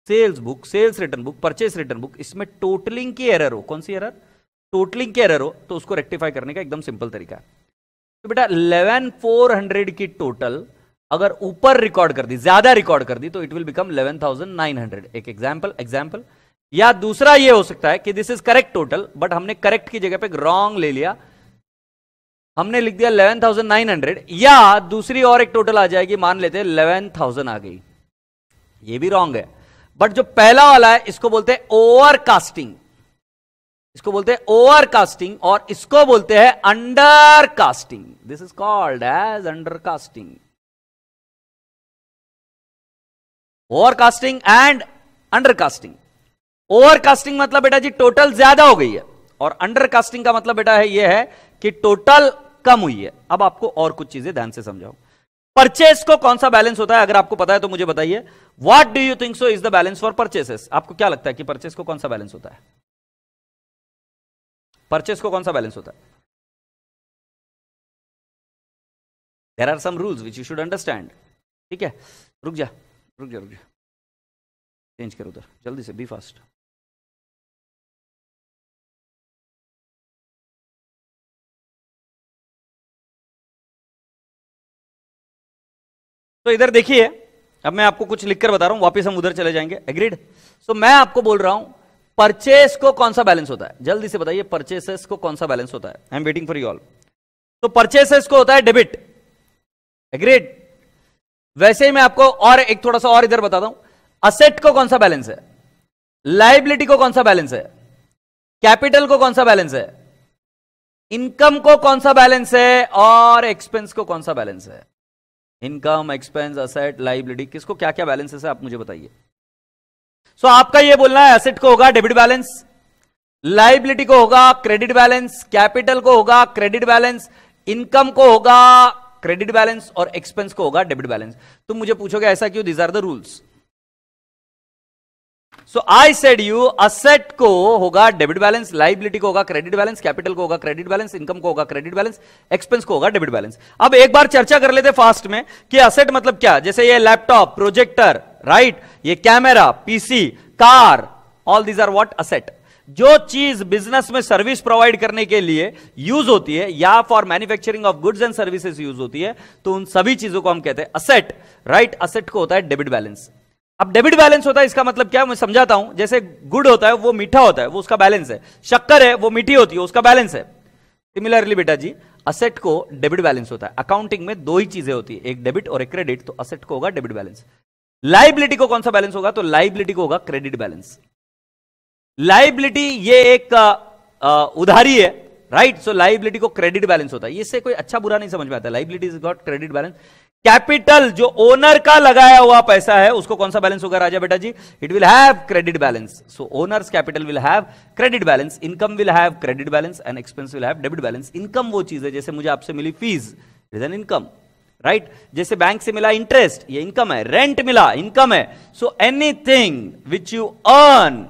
sales book, sales return book, purchase return book, इसमें टोटलिंग की एरर हो, कौन सी एरर? टोटलिंग की एरर हो, तो उसको रेक्टिफाई करने का एकदम सिंपल तरीका है। तो बेटा 11,400 की टोटल अगर ऊपर रिकॉर्ड कर दी, ज्यादा रिकॉर्ड कर दी, तो इट विल बिकम 11,900। एक एग्जाम्पल, या दूसरा ये हो सकता है कि this is correct total, but हमने करेक्ट की जगह पे रॉन्ग ले लिया, हमने लिख दिया 11,900, या दूसरी और एक टोटल आ जाएगी, मान लेते हैं 11,000 आ गई, ये भी रॉन्ग है। बट जो पहला वाला है इसको बोलते हैं ओवर कास्टिंग, इसको बोलते हैं ओवर कास्टिंग, और इसको बोलते हैं under casting. This is called as under casting, over casting and under casting. Over casting मतलब बेटा जी टोटल ज्यादा हो गई है, और अंडर कास्टिंग का मतलब बेटा है ये है कि टोटल कम हुई है। अब आपको और कुछ चीजें ध्यान से समझाओ। परचेस को कौन सा बैलेंस होता है? अगर आपको पता है तो मुझे बताइए। What do you think so is the balance for purchases? आपको क्या लगता है कि परचेस को कौन सा बैलेंस होता है? परचेस को कौन सा बैलेंस होता है? There are some rules which you should understand, ठीक है? रुक जा, चेंज करो उधर जल्दी से, बी फास्ट। तो इधर देखिए, अब मैं आपको कुछ लिखकर बता रहा हूं, वापस हम उधर चले जाएंगे, एग्रीड? सो मैं आपको बोल रहा हूं परचेस को कौन सा बैलेंस होता है, जल्दी से बताइए, परचेसेस को कौन सा बैलेंस होता है? I am waiting for you all. तो परचेसेस को होता है डेबिट, एग्रीड? वैसे ही मैं आपको और एक थोड़ा सा और इधर बताता हूं, असेट को कौन सा बैलेंस है, लाइबिलिटी को कौन सा बैलेंस है, कैपिटल को कौन सा बैलेंस है, इनकम को कौन सा बैलेंस है, और एक्सपेंस को कौन सा बैलेंस है। इनकम, एक्सपेंस, असेट, लाइबिलिटी, किसको क्या क्या बैलेंसेस है आप मुझे बताइए। सो आपका ये बोलना है असेट को होगा डेबिट बैलेंस, लाइबिलिटी को होगा क्रेडिट बैलेंस, कैपिटल को होगा क्रेडिट बैलेंस, इनकम को होगा क्रेडिट बैलेंस, और एक्सपेंस को होगा डेबिट बैलेंस। तुम मुझे पूछोगे ऐसा क्यों? These are the rules. So I said you asset को होगा डेबिट बैलेंस, लाइबिलिटी को होगा क्रेडिट बैलेंस, कैपिटल को होगा क्रेडिट बैलेंस, इनकम को होगा क्रेडिट बैलेंस, एक्सपेंस को होगा डेबिट बैलेंस। अब एक बार चर्चा कर लेते फास्ट में कि असेट मतलब क्या। जैसे ये लैपटॉप, प्रोजेक्टर, राइट, ये camera, PC, car, all these are what asset. जो चीज बिजनेस में सर्विस प्रोवाइड करने के लिए यूज होती है या for manufacturing of goods and services use होती है, तो उन सभी चीजों को हम कहते हैं असेट, राइट। असेट को होता है डेबिट बैलेंस। अब डेबिट बैलेंस होता है, इसका मतलब क्या है मैं समझाता हूं। जैसे गुड होता है वो मीठा होता है, वो उसका बैलेंस है। शक्कर है वो मीठी होती है, उसका बैलेंस है। सिमिलरली बेटा जी असेट को डेबिट बैलेंस होता है। अकाउंटिंग में दो ही चीजें होती है, एक डेबिट और एक क्रेडिट, तो असेट को होगा डेबिट बैलेंस। लाइबिलिटी को कौन सा बैलेंस होगा, तो लाइबिलिटी को होगा क्रेडिट बैलेंस। लाइबिलिटी ये एक उधारी है, राइट। सो लाइबिलिटी को क्रेडिट बैलेंस होता है। इससे कोई अच्छा बुरा नहीं समझ में आता। Liability is got credit balance. Capital जो ओनर का लगाया हुआ पैसा है उसको कौन सा बैलेंस होगा राजा बेटा जी, it will have credit balance. So owners capital will have credit balance, income will have credit balance and expense will have debit balance. Income वो चीज है, जैसे मुझे आपसे मिली fees, it is an income, right. जैसे बैंक से मिला इंटरेस्ट, ये इनकम है। रेंट मिला, इनकम है। So anything which you earn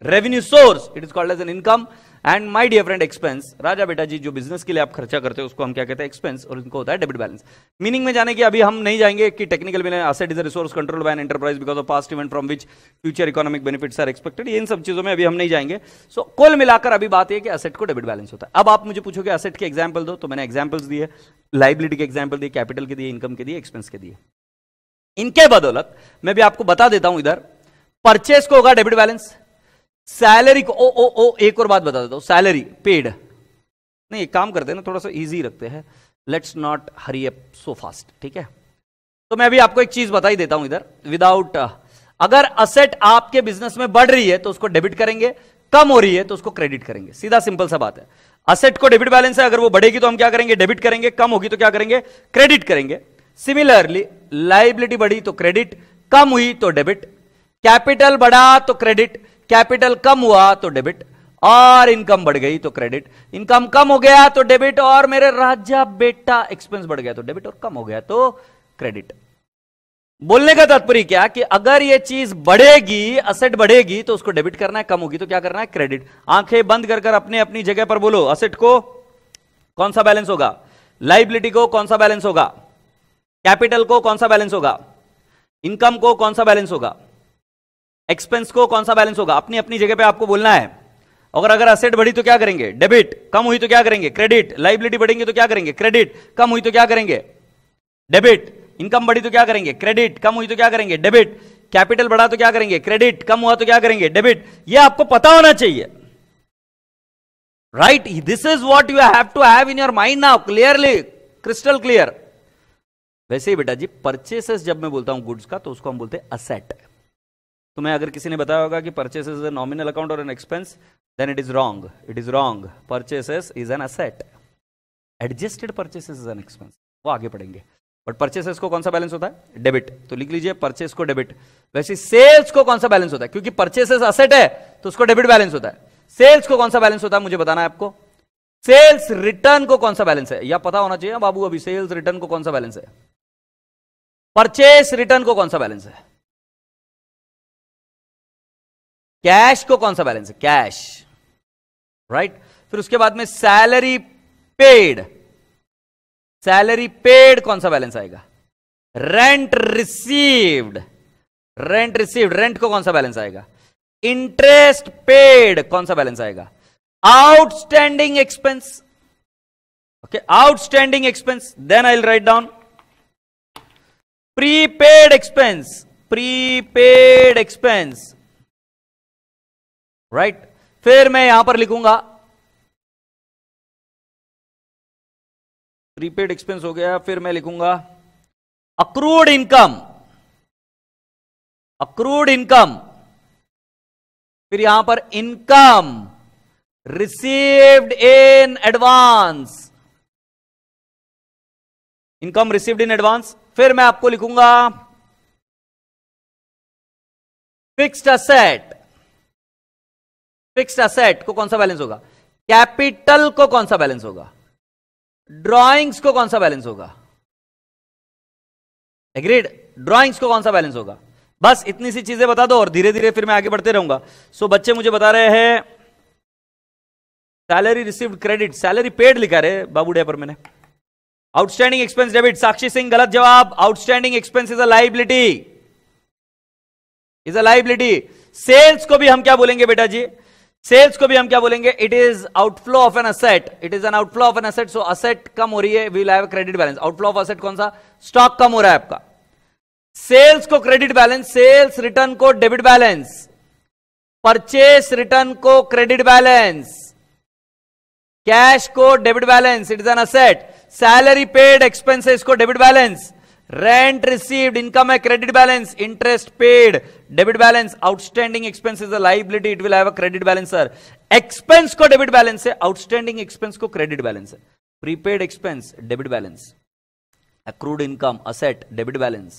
revenue source, it is called as an income. And my dear friend expense, राजा बेटा जी जो बिजनेस के लिए आप खर्चा करते हो उसको हम क्या कहते हैं, एक्सपेंस, और इनको होता है डेबिट बैलेंस। मीनिंग में जाने की अभी हम नहीं जाएंगे कि टेक्निकल में asset is a resource controlled by an enterprise because of past event from which future economic benefits are expected. इन सब चीजों में अभी हम नहीं जाएंगे। सो कुल मिलाकर अभी बात है कि असेट को डेबिट बैलेंस होता है। अब आप मुझे पूछोगे असेट के एग्जाम्पल दो, तो मैंने एग्जाम्पल्स दिए, लाइबिलिटी के एग्जाम्पल दिए, कैपिटल के दिए, इनकम के दिए, एक्सपेंस के दिए। इनके बदौलत मैं भी आपको बता देता हूं, इधर परचेस को होगा डेबिट बैलेंस, सैलरी को एक और बात बता देता हूं, सैलरी पेड नहीं, एक काम करते हैं ना, थोड़ा सा इजी रखते हैं, let's not hurry up so fast, ठीक है। तो मैं अभी आपको एक चीज बता ही देता हूं इधर विदाउट, अगर असेट आपके बिजनेस में बढ़ रही है तो उसको डेबिट करेंगे, कम हो रही है तो उसको क्रेडिट करेंगे। सीधा सिंपल सा बात है। असेट को डेबिट बैलेंस है, अगर वो बढ़ेगी तो हम क्या करेंगे, डेबिट करेंगे, कम होगी तो क्या करेंगे, क्रेडिट करेंगे। सिमिलरली लाइबिलिटी बढ़ी तो क्रेडिट, कम हुई तो डेबिट। कैपिटल बढ़ा तो क्रेडिट, कैपिटल कम हुआ तो डेबिट, और इनकम बढ़ गई तो क्रेडिट। इनकम कम हो गया तो डेबिट, और मेरे राजा बेटा एक्सपेंस बढ़ गया तो डेबिट, और कम हो गया तो क्रेडिट। बोलने का तात्पर्य क्या कि अगर ये चीज बढ़ेगी, असेट बढ़ेगी तो उसको डेबिट करना है, कम होगी तो क्या करना है, क्रेडिट। आंखें बंद कर कर अपने अपनी जगह पर बोलो, असेट को कौन सा बैलेंस होगा, लाइबिलिटी को कौन सा बैलेंस होगा, कैपिटल को कौन सा बैलेंस होगा, इनकम को कौन सा बैलेंस होगा, एक्सपेंस को कौन सा बैलेंस होगा। अपनी अपनी जगह पे आपको बोलना है। अगर असेट बढ़ी तो क्या करेंगे, डेबिट, कम हुई तो क्या करेंगे, क्रेडिट। लाइबिलिटी बढ़ेंगे तो क्या करेंगे, क्रेडिट, कम हुई तो क्या करेंगे, डेबिट। इनकम बढ़ी तो क्या करेंगे, क्रेडिट, कम हुई तो क्या करेंगे, डेबिट। कैपिटल बढ़ा तो क्या करेंगे, क्रेडिट, कम हुआ तो क्या करेंगे, डेबिट। यह आपको पता होना चाहिए, right. This is what you have to have in your mind now, clearly, crystal clear. वैसे ही बेटा जी परचेसेस जब मैं बोलता हूं गुड्स का, तो उसको हम बोलते हैं असेट। तो मैं अगर किसी ने बताया होगा कि purchases is a nominal account और an expense, then it is wrong, it is wrong. Purchases is an asset, adjusted purchases is an expense, वो आगे पढ़ेंगे। बट परचेसेस को कौन सा बैलेंस होता है, डेबिट। तो लिख लीजिए परचेस को डेबिट। वैसे सेल्स को कौन सा बैलेंस होता है, क्योंकि परचेसेस असेट है तो उसको डेबिट बैलेंस होता है। सेल्स को कौन सा बैलेंस होता है मुझे बताना है आपको। सेल्स रिटर्न को कौन सा बैलेंस है, या पता होना चाहिए बाबू अभी, सेल्स रिटर्न को कौन सा बैलेंस है, परचेस रिटर्न को कौन सा बैलेंस है, कैश को कौन सा बैलेंस है, कैश, राइट। फिर उसके बाद में सैलरी पेड, सैलरी पेड कौन सा बैलेंस आएगा, rent received, rent received, rent को कौन सा बैलेंस आएगा, इंटरेस्ट पेड कौन सा बैलेंस आएगा, outstanding expense, okay, outstanding expense. Then I will write down prepaid expense, prepaid expense, right. फिर मैं यहां पर लिखूंगा प्रीपेड एक्सपेंस हो गया, फिर मैं लिखूंगा अक्रूड इनकम, अक्रूड इनकम। फिर यहां पर income received in advance, income received in advance. फिर मैं आपको लिखूंगा फिक्स्ड असेट, फिक्स्ड असेट को कौन सा बैलेंस होगा, कैपिटल को कौन सा बैलेंस होगा, ड्राइंग्स को कौन सा बैलेंस होगा, एग्रीड, ड्राइंग्स को कौन सा बैलेंस होगा, बस इतनी सी चीजें बता दो और धीरे धीरे फिर मैं आगे बढ़ते रहूंगा। सो बच्चे मुझे बता रहे हैं salary received credit, salary paid लिखा रहे बाबू डे पर मैंने। Outstanding expense debit, Sakshi Singh गलत जवाब। Outstanding expense is a liability, is a liability. Sales को भी हम क्या बोलेंगे बेटा जी, सेल्स को भी हम क्या बोलेंगे, it is outflow of an asset, it is an outflow of an asset. So asset कम हो रही है, we will have credit balance. Outflow of asset कौन सा, स्टॉक कम हो रहा है आपका। सेल्स को क्रेडिट बैलेंस, सेल्स रिटर्न को डेबिट बैलेंस, परचेस रिटर्न को क्रेडिट बैलेंस, कैश को debit balance, it is an asset. Salary paid expenses को debit balance, rent received income है credit balance, interest paid debit balance. Outstanding expense is a liability, it will have a credit balance sir. Expense को debit balance है, outstanding expense को credit balance है। Prepaid expense debit balance, accrued income asset debit balance,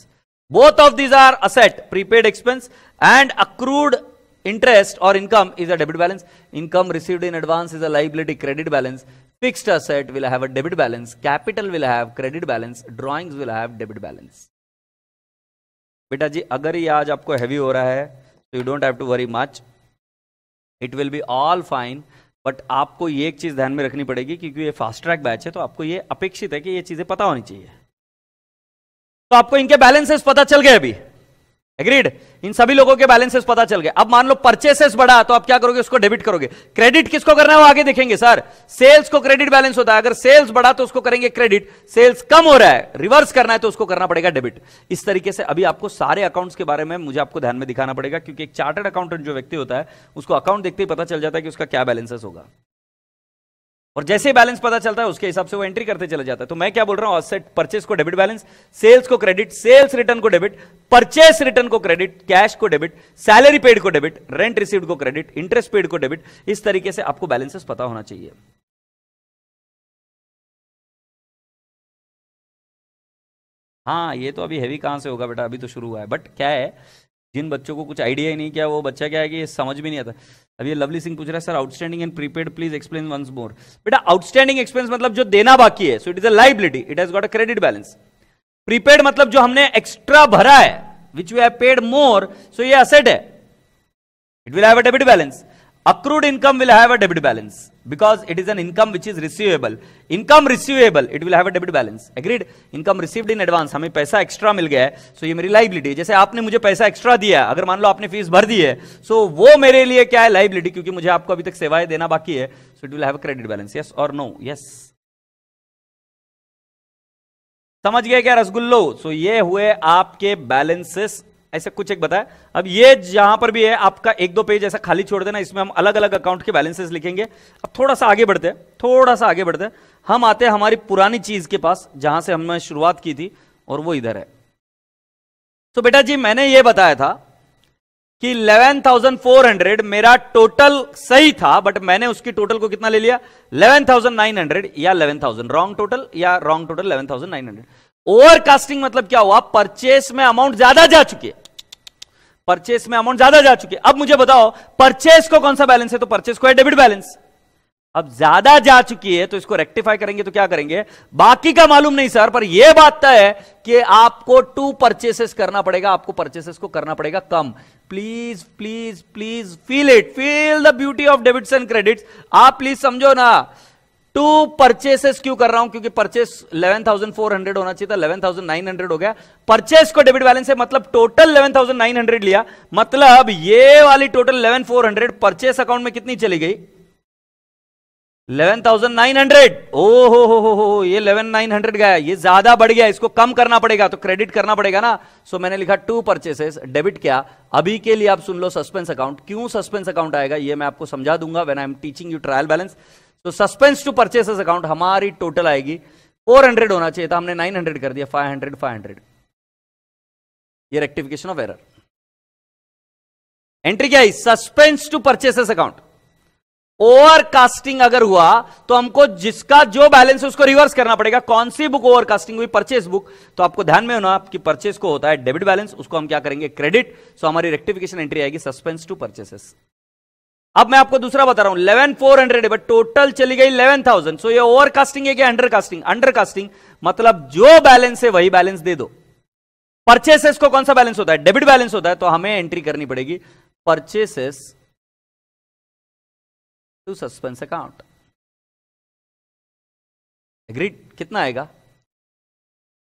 both of these are asset, prepaid expense and accrued interest or income is a debit balance. Income received in advance is a liability, credit balance. Fixed asset will have a debit balance, capital will have credit balance, drawings will have debit balance. बेटा जी अगर ये आज आपको heavy हो रहा है तो you don't have to worry much, it will be all fine. But आपको ये एक चीज ध्यान में रखनी पड़ेगी क्योंकि ये फास्ट ट्रैक बैच है तो आपको ये अपेक्षित है कि ये चीजें पता होनी चाहिए। तो आपको इनके बैलेंसेस पता चल गए अभी, एग्रीड, इन सभी लोगों के बैलेंसेस पता चल गए। अब मान लो परचेसेस बढ़ा तो आप क्या करोगे, उसको डेबिट करोगे। क्रेडिट किसको करना है वो आगे देखेंगे सर। सेल्स को क्रेडिट बैलेंस होता है, अगर सेल्स बढ़ा तो उसको करेंगे क्रेडिट, सेल्स कम हो रहा है रिवर्स करना है तो उसको करना पड़ेगा डेबिट। इस तरीके से अभी आपको सारे अकाउंट्स के बारे में मुझे आपको ध्यान में दिखाना पड़ेगा क्योंकि एक चार्टर्ड अकाउंटेंट जो व्यक्ति होता है उसको अकाउंट देखते ही पता चल जाता है कि उसका क्या बैलेंसेस होगा, और जैसे ही बैलेंस पता चलता है उसके हिसाब से वो एंट्री करते चले जाता है। तो मैं क्या बोल रहा हूं, असेट परचेस को डेबिट बैलेंस, सेल्स को क्रेडिट, सेल्स रिटर्न को डेबिट, परचेस रिटर्न को क्रेडिट, कैश को डेबिट, सैलरी पेड को डेबिट, रेंट रिसीव्ड को क्रेडिट, इंटरेस्ट पेड को डेबिट। इस तरीके से आपको बैलेंसेस पता होना चाहिए। हाँ ये तो अभी हैवी कहां से होगा बेटा, अभी तो शुरू हुआ है। बट क्या है, जिन बच्चों को कुछ आइडिया ही नहीं क्या वो बच्चा क्या है कि ये समझ भी नहीं आता। अब ये लवली सिंह पूछ रहा है sir outstanding and prepaid please explain once more. बेटा आउटस्टैंडिंग एक्सपेंस मतलब जो देना बाकी है, so it is a liability, it has got a credit balance. Prepaid मतलब जो हमने एक्स्ट्रा भरा है, which we have paid more, so ये असेट है, it will have a debit balance. Accrued income will have a debit balance because it is an income which is receivable. Income receivable, it will have a debit balance. Agreed? Income received in advance, हमें पैसा extra मिल गया है, सो ये मेरी liability. जैसे आपने मुझे पैसा एक्स्ट्रा दिया, अगर मान लो आपने फीस भर दी है, सो वो मेरे लिए क्या है, लाइबिलिटी, क्योंकि मुझे आपको अभी तक सेवाएं देना बाकी है, so it will have a credit balance. Yes और नो? यस, समझ गए क्या रसगुल्लो? सो ये हुए आपके बैलेंसेस, ऐसे कुछ एक बताया। अब ये जहां पर भी है आपका एक दो पेज ऐसा खाली छोड़ देना, इसमें हम अलग अलग अकाउंट के बैलेंसेस लिखेंगे। अब थोड़ा सा आगे बढ़ते हैं, थोड़ा सा आगे बढ़ते हैं, हम आते हैं हमारी पुरानी चीज के पास जहां से हमने शुरुआत की थी, और वो इधर है। तो बेटा जी मैंने ये बताया था कि 11,400 मेरा टोटल सही था, बट मैंने उसकी टोटल को कितना ले लिया, 11,900 या 11,000, रॉन्ग टोटल या रॉन्ग टोटल 11,900। ओवरकास्टिंग मतलब क्या हुआ, परचेस में अमाउंट ज्यादा जा चुकी है, परचेस में अमाउंट ज्यादा जा चुकी है। अब मुझे बताओ परचेस को कौन सा बैलेंस है, तो परचेस को है डेबिट बैलेंस। अब ज्यादा जा चुकी है तो इसको रेक्टिफाई करेंगे तो क्या करेंगे, बाकी का मालूम नहीं सर, पर यह बात तय है कि आपको 2 परचेसेस करना पड़ेगा, आपको परचेसेस को करना पड़ेगा कम। Please please please feel it, feel the beauty of debits and credits. आप प्लीज समझो ना, 2 परचेसेस क्यों कर रहा हूं, क्योंकि परचेस 11,400 होना चाहिए था, 11,900 हो गया। परचेस को डेबिट बैलेंस है, मतलब टोटल 11,900 लिया, मतलब ये वाली टोटल 11,400 परचेस अकाउंट में कितनी चली गई, 11,900। ओ हो, ये 11,900 गया, ये ज्यादा बढ़ गया, इसको कम करना पड़ेगा, तो क्रेडिट करना पड़ेगा ना। सो मैंने लिखा 2 परचेसेस, डेबिट क्या, अभी के लिए आप सुन लो सस्पेंस अकाउंट। क्यों सस्पेंस अकाउंट आएगा ये मैं आपको समझा दूंगा when I am teaching you trial balance. तो सस्पेंस टू परचेसेस अकाउंट हमारी टोटल आएगी 400 होना चाहिए था, हमने 900 कर दिया, 500। ये रेक्टिफिकेशन ऑफ एरर। एंट्री क्या है, suspense to purchases account. Overcasting अगर हुआ तो हमको जिसका जो बैलेंस है उसको रिवर्स करना पड़ेगा। कौन सी बुक ओवरकास्टिंग हुई, परचेस बुक। तो आपको ध्यान में होना आपकी परचेस को होता है डेबिट बैलेंस, उसको हम क्या करेंगे, क्रेडिट। सो हमारी रेक्टिफिकेशन एंट्री आएगी सस्पेंस टू परचेसेस। अब मैं आपको दूसरा बता रहा हूं, 11,400 बट टोटल चली गई 11,000। सो ये ओवरकास्टिंग है क्या अंडरकास्टिंग, अंडरकास्टिंग मतलब जो बैलेंस है वही बैलेंस दे दो। परचेसेस को कौन सा बैलेंस होता है? डेबिट बैलेंस होता है, तो हमें एंट्री करनी पड़ेगी purchases to suspense account. Agreed? कितना आएगा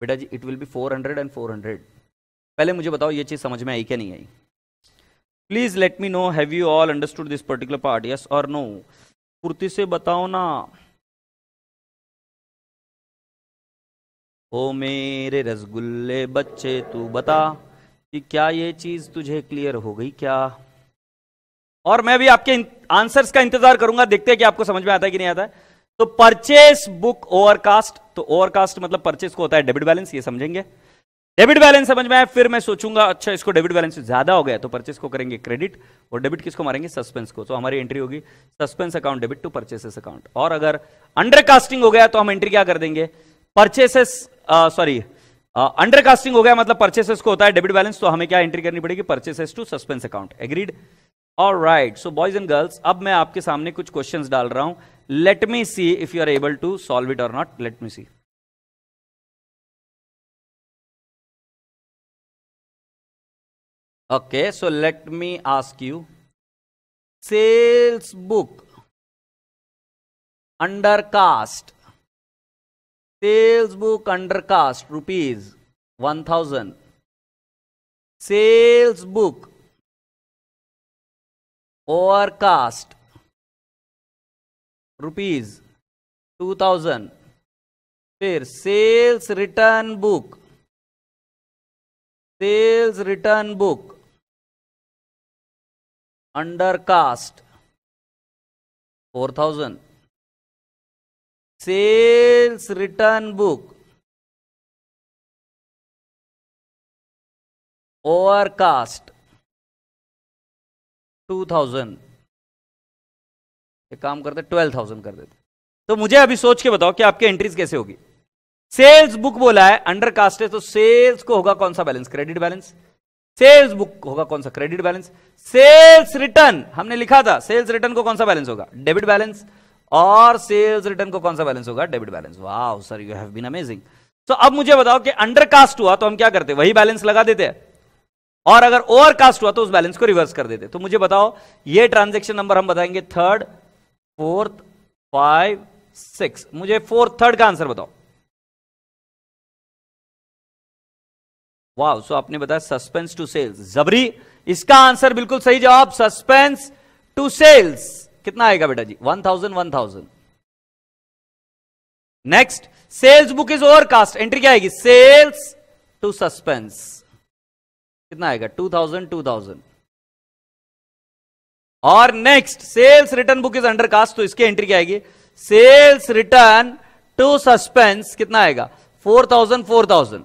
बेटा जी? It will be 400 and 400। पहले मुझे बताओ ये चीज समझ में आई क्या नहीं आई? Please let me know, have you all understood this particular part, yes और नो? फुर्ती से बताओ ना। ओ मेरे रसगुल्ले बच्चे तू बता कि क्या ये चीज तुझे क्लियर हो गई क्या? और मैं भी आपके आंसर्स का इंतजार करूंगा, देखते हैं कि आपको समझ में आता है कि नहीं आता है। तो परचेस बुक ओवरकास्ट, तो ओवरकास्ट मतलब परचेस को होता है डेबिट बैलेंस, ये समझेंगे। डेबिट बैलेंस समझ में आया, फिर मैं सोचूंगा अच्छा इसको डेबिट बैलेंस ज्यादा हो गया तो परचेस को करेंगे क्रेडिट, और डेबिट किसको मारेंगे? सस्पेंस को। तो हमारी एंट्री होगी suspense account debit to purchases account. और अगर अंडरकास्टिंग हो गया तो हम एंट्री क्या कर देंगे? परचेसेस सॉरी अंडरकास्टिंग हो गया मतलब परचेसेस को होता है डेबिट बैलेंस, तो हमें क्या एंट्री करनी पड़ेगी? Purchases to suspense account. Agreed? Alright, so boys and girls, अब मैं आपके सामने कुछ क्वेश्चंस डाल रहा हूं। Let me see if you are able to solve it और not. Let me see. Okay, so let me ask you, sales book under cast, sales book under cast rupees 1000, sales book overcast rupees 2000, फिर sales return book, sales return book under cast 4000, sales return book over cast 2000, एक काम करते 12000 कर देते। तो मुझे अभी सोच के बताओ कि आपकी एंट्रीज कैसे होगी। सेल्स बुक बोला है, अंडर कास्ट है, तो सेल्स को होगा कौन सा balance? Credit balance. Sales book होगा कौन सा? Credit balance. सेल्स रिटर्न हमने लिखा था, सेल्स रिटर्न को कौन सा बैलेंस होगा? Debit balance. और सेल्स रिटर्न को कौन सा बैलेंस होगा? Debit balance. वाह sir, you have been amazing. तो अब मुझे बताओ कि अंडर कास्ट हुआ तो हम क्या करते? वही बैलेंस लगा देते हैं, और अगर ओवर कास्ट हुआ तो उस बैलेंस को रिवर्स कर देते। तो मुझे बताओ ये ट्रांजेक्शन नंबर हम बताएंगे 3rd, 4th, 5, 6। मुझे 4th, 3rd का आंसर बताओ। वाह, सो आपने बताया सस्पेंस टू सेल्स, जबरी। इसका आंसर बिल्कुल सही जवाब, सस्पेंस टू सेल्स। कितना आएगा बेटा जी? 1000, 1000। Next, sales book is overcast, entry क्या आएगी? Sales to suspense. कितना आएगा? 2000, 2000। और next, sales return book is undercast, तो इसकी एंट्री क्या आएगी? Sales return to suspense. कितना आएगा? 4000, 4000।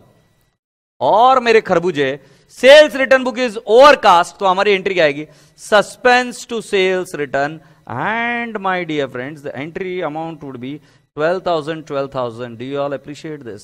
और मेरे खरबूजे, sales return book is overcast, तो हमारी एंट्री क्या आएगी? Suspense to sales return. And my dear friends, the entry amount would be 12,000, 12,000। Do you all appreciate this?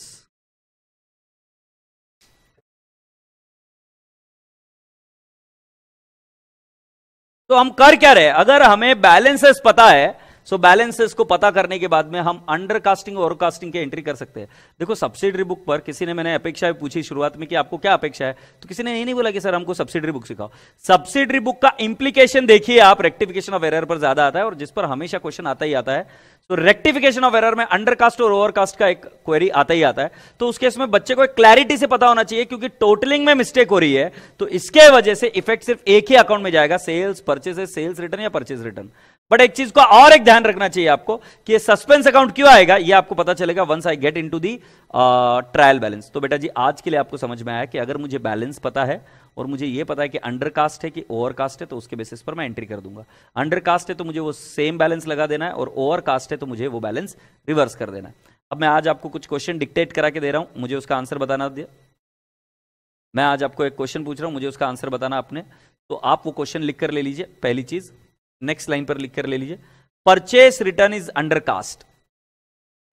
तो हम कर क्या रहे? अगर हमें बैलेंसेस पता है, सो बैलेंसेस को पता करने के बाद में हम अंडरकास्टिंग और ओवरकास्टिंग की एंट्री कर सकते हैं। देखो सब्सिडरी बुक पर किसी ने, मैंने अपेक्षा पूछी शुरुआत में कि आपको क्या अपेक्षा है, तो किसी ने ये नहीं बोला कि सर हमको सब्सिडरी बुक सिखाओ। सब्सिडरी बुक का इंप्लीकेशन देखिए आप, रेक्टिफिकेशन ऑफ एरर पर ज्यादा आता है, और जिस पर हमेशा क्वेश्चन आता ही आता है। तो रेक्टिफिकेशन ऑफ एरर में अंडरकास्ट और ओवरकास्ट का एक क्वेरी आता ही आता है। तो उस केस में बच्चे को एक क्लैरिटी से पता होना चाहिए, क्योंकि टोटलिंग में मिस्टेक हो रही है, तो इसके वजह से इफेक्ट सिर्फ एक ही अकाउंट में जाएगा, सेल्स परचेसेस, सेल्स रिटर्न या परचेज रिटर्न। बट एक चीज का और एक ध्यान रखना चाहिए आपको कि ये सस्पेंस अकाउंट क्यों आएगा, ये आपको पता चलेगा once I get into the trial balance. तो बेटा जी आज के लिए आपको समझ में आया कि अगर मुझे बैलेंस पता है और मुझे ये पता है कि अंडरकास्ट है कि ओवरकास्ट है, तो उसके बेसिस पर मैं एंट्री कर दूंगा। अंडरकास्ट है तो मुझे वो सेम बैलेंस लगा देना है, और ओवरकास्ट है तो मुझे वो बैलेंस रिवर्स कर देना है। अब मैं आज आपको कुछ क्वेश्चन डिक्टेट करा के दे रहा हूं, मुझे उसका आंसर बताना दिया। मैं आज आपको एक क्वेश्चन पूछ रहा हूं, मुझे उसका आंसर बताना आपने, तो आप वो क्वेश्चन लिख कर ले लीजिए। पहली चीज नेक्स्ट लाइन पर लिख कर ले लीजिए, purchase return is undercast,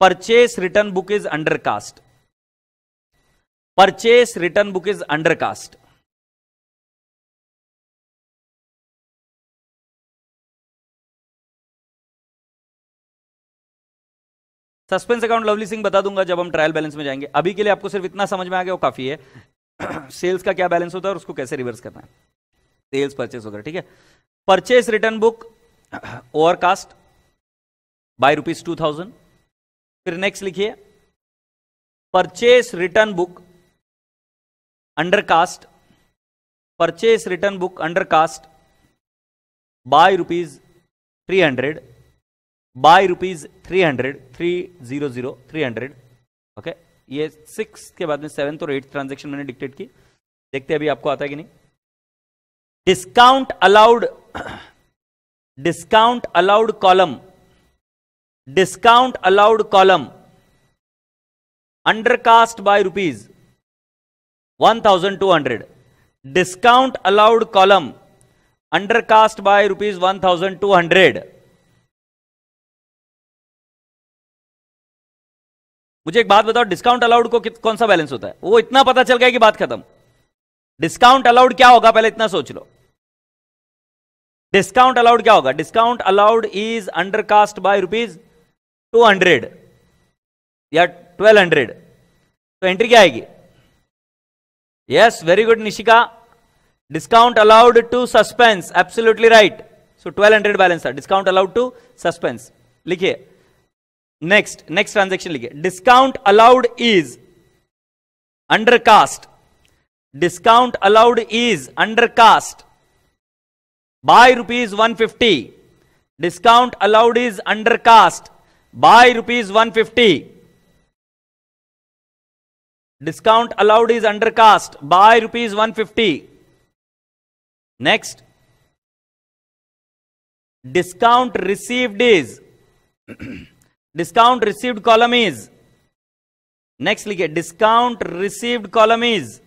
purchase return book is undercast, purchase return book is undercast. Suspense account lovely Singh बता दूंगा जब हम ट्रायल बैलेंस में जाएंगे। अभी के लिए आपको सिर्फ इतना समझ में आ गया वो काफी है। सेल्स का क्या बैलेंस होता है और उसको कैसे रिवर्स करना है, सेल्स परचेस वगैरह, ठीक है। Purchase return book overcast by ₹2000। फिर नेक्स्ट लिखिए purchase return book undercast, purchase return book undercast by ₹300, by ₹300, 300, okay. ये 6 के बाद में 7th और 8th ट्रांजेक्शन मैंने डिक्टेट की, देखते हैं अभी आपको आता है कि नहीं। Discount allowed, discount allowed column, discount allowed column undercast bye ₹1200, discount allowed column undercast bye ₹1200। मुझे एक बात बताओ, डिस्काउंट अलाउड को कौन सा बैलेंस होता है? वो इतना पता चल गया कि बात खत्म। डिस्काउंट अलाउड क्या होगा पहले इतना सोच लो। डिस्काउंट अलाउड क्या होगा? Discount allowed is undercast by ₹200 या 1200, तो एंट्री क्या आएगी? Yes, very good Nishika, discount allowed to suspense, absolutely right. So 1200 balance था, डिस्काउंट अलाउड टू सस्पेंस। लिखिए नेक्स्ट ट्रांजेक्शन लिखिए, discount allowed is undercast, discount allowed is undercast by ₹150, discount allowed is undercast by ₹150, discount allowed is undercast by ₹150। Next, discount received is, discount received column is, next लिखिए discount received column is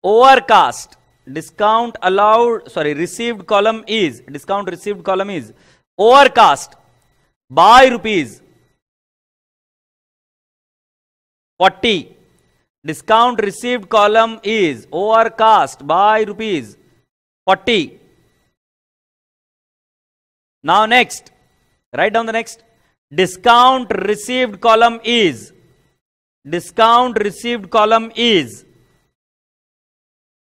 overcast, discount allowed, sorry received column is, discount received column is overcast bye ₹40, discount received column is overcast bye ₹40। Now next, write down the next. Discount received column is, discount received column is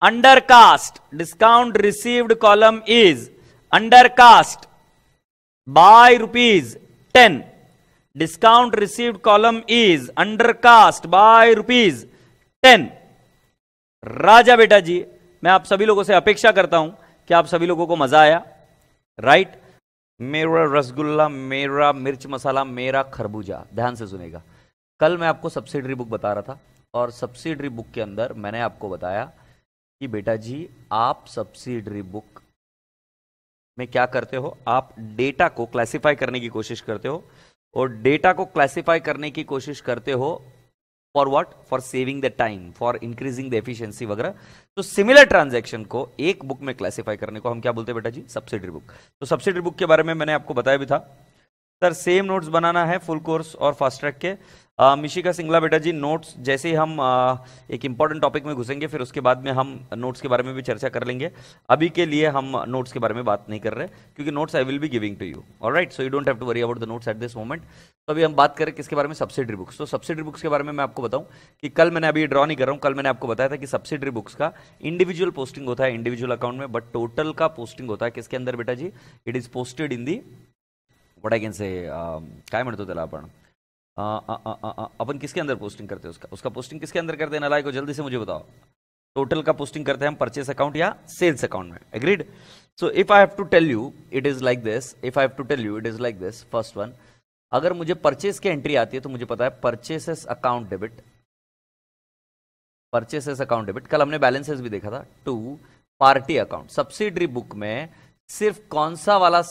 undercast, discount received column is undercast by ₹10, discount received column is undercast by ₹10। राजा बेटा जी, मैं आप सभी लोगों से अपेक्षा करता हूं कि आप सभी लोगों को मजा आया, राइट? मेरा रसगुल्ला, मेरा मिर्च मसाला, मेरा खरबूजा। ध्यान से सुनेगा, कल मैं आपको सब्सिडरी बुक बता रहा था और सब्सिडरी बुक के अंदर मैंने आपको बताया कि बेटा जी आप सब्सिडरी बुक में क्या करते हो, आप डेटा को क्लासिफाई करने की कोशिश करते हो और डेटा को क्लासिफाई करने की कोशिश करते हो for what? For saving the time, for increasing the efficiency वगैरह। तो सिमिलर ट्रांजैक्शन को एक बुक में क्लासिफाई करने को हम क्या बोलते हैं बेटा जी? Subsidiary book. तो सब्सिडरी बुक के बारे में मैंने आपको बताया भी था। सर सेम नोट्स बनाना है फुल कोर्स और फास्ट ट्रैक के। मिशिका सिंगला बेटा जी, नोट्स जैसे ही हम एक इंपॉर्टेंट टॉपिक में घुसेंगे फिर उसके बाद में हम नोट्स के बारे में भी चर्चा कर लेंगे। अभी के लिए हम नोट्स के बारे में बात नहीं कर रहे क्योंकि notes I will be giving to you, alright? So you don't have to worry about the notes at this moment. तो अभी हम बात करें किसके बारे में? Subsidiary books. तो सब्सिडरी बुक्स के बारे में मैं आपको बताऊं कि कल मैंने अभी ड्रॉ नहीं कर रहा हूं, कल मैंने आपको बताया था कि सब्सिडरी बुक्स का इंडिविजुअल पोस्टिंग होता है इंडिविजुअल अकाउंट में, बट टोटल का पोस्टिंग होता है किसके अंदर बेटा जी? It is posted in the what I can say, काय म्हणतो त्याला अपन किसके अंदर पोस्टिंग करते हैं? उसका पोस्टिंग किसके अंदर करते हैं? नालायक को जल्दी से मुझे बताओ। टोटल का पोस्टिंग करते हैं हम परचेस अकाउंट या सेल्स अकाउंट में, agreed? So if I have to tell you it is like this, if I have to tell you it is like this. First one, अगर मुझे परचेस की entry आती है तो मुझे पता है purchases account debit, purchases account debit. कल हमने बैलेंसेस भी देखा था। To, party account. Subsidiary book में सिर्फ कौन सा वाला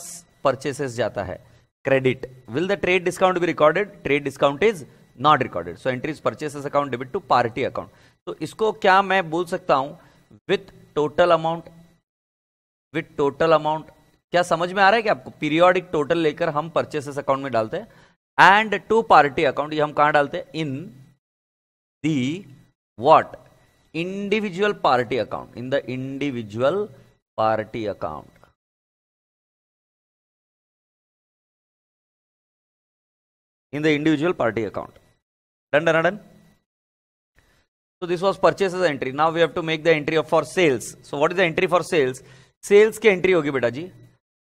परचेसेस जाता है? Credit. Will the trade discount be recorded? Trade discount is not recorded. So entries purchases account debit to party account. तो इसको क्या मैं बोल सकता हूं? With total amount, with total amount. क्या समझ में आ रहा है कि आपको? पीरियोडिक टोटल लेकर हम परचेसेस अकाउंट में डालते हैं एंड टू पार्टी अकाउंट, ये हम कहां डालते हैं? In the what? Individual party account, in the individual party account. in the individual party account. Done, done, done. So this was purchases entry. Now we have to make the entry for sales. So what is the entry for sales? Sales की entry होगी बेटा जी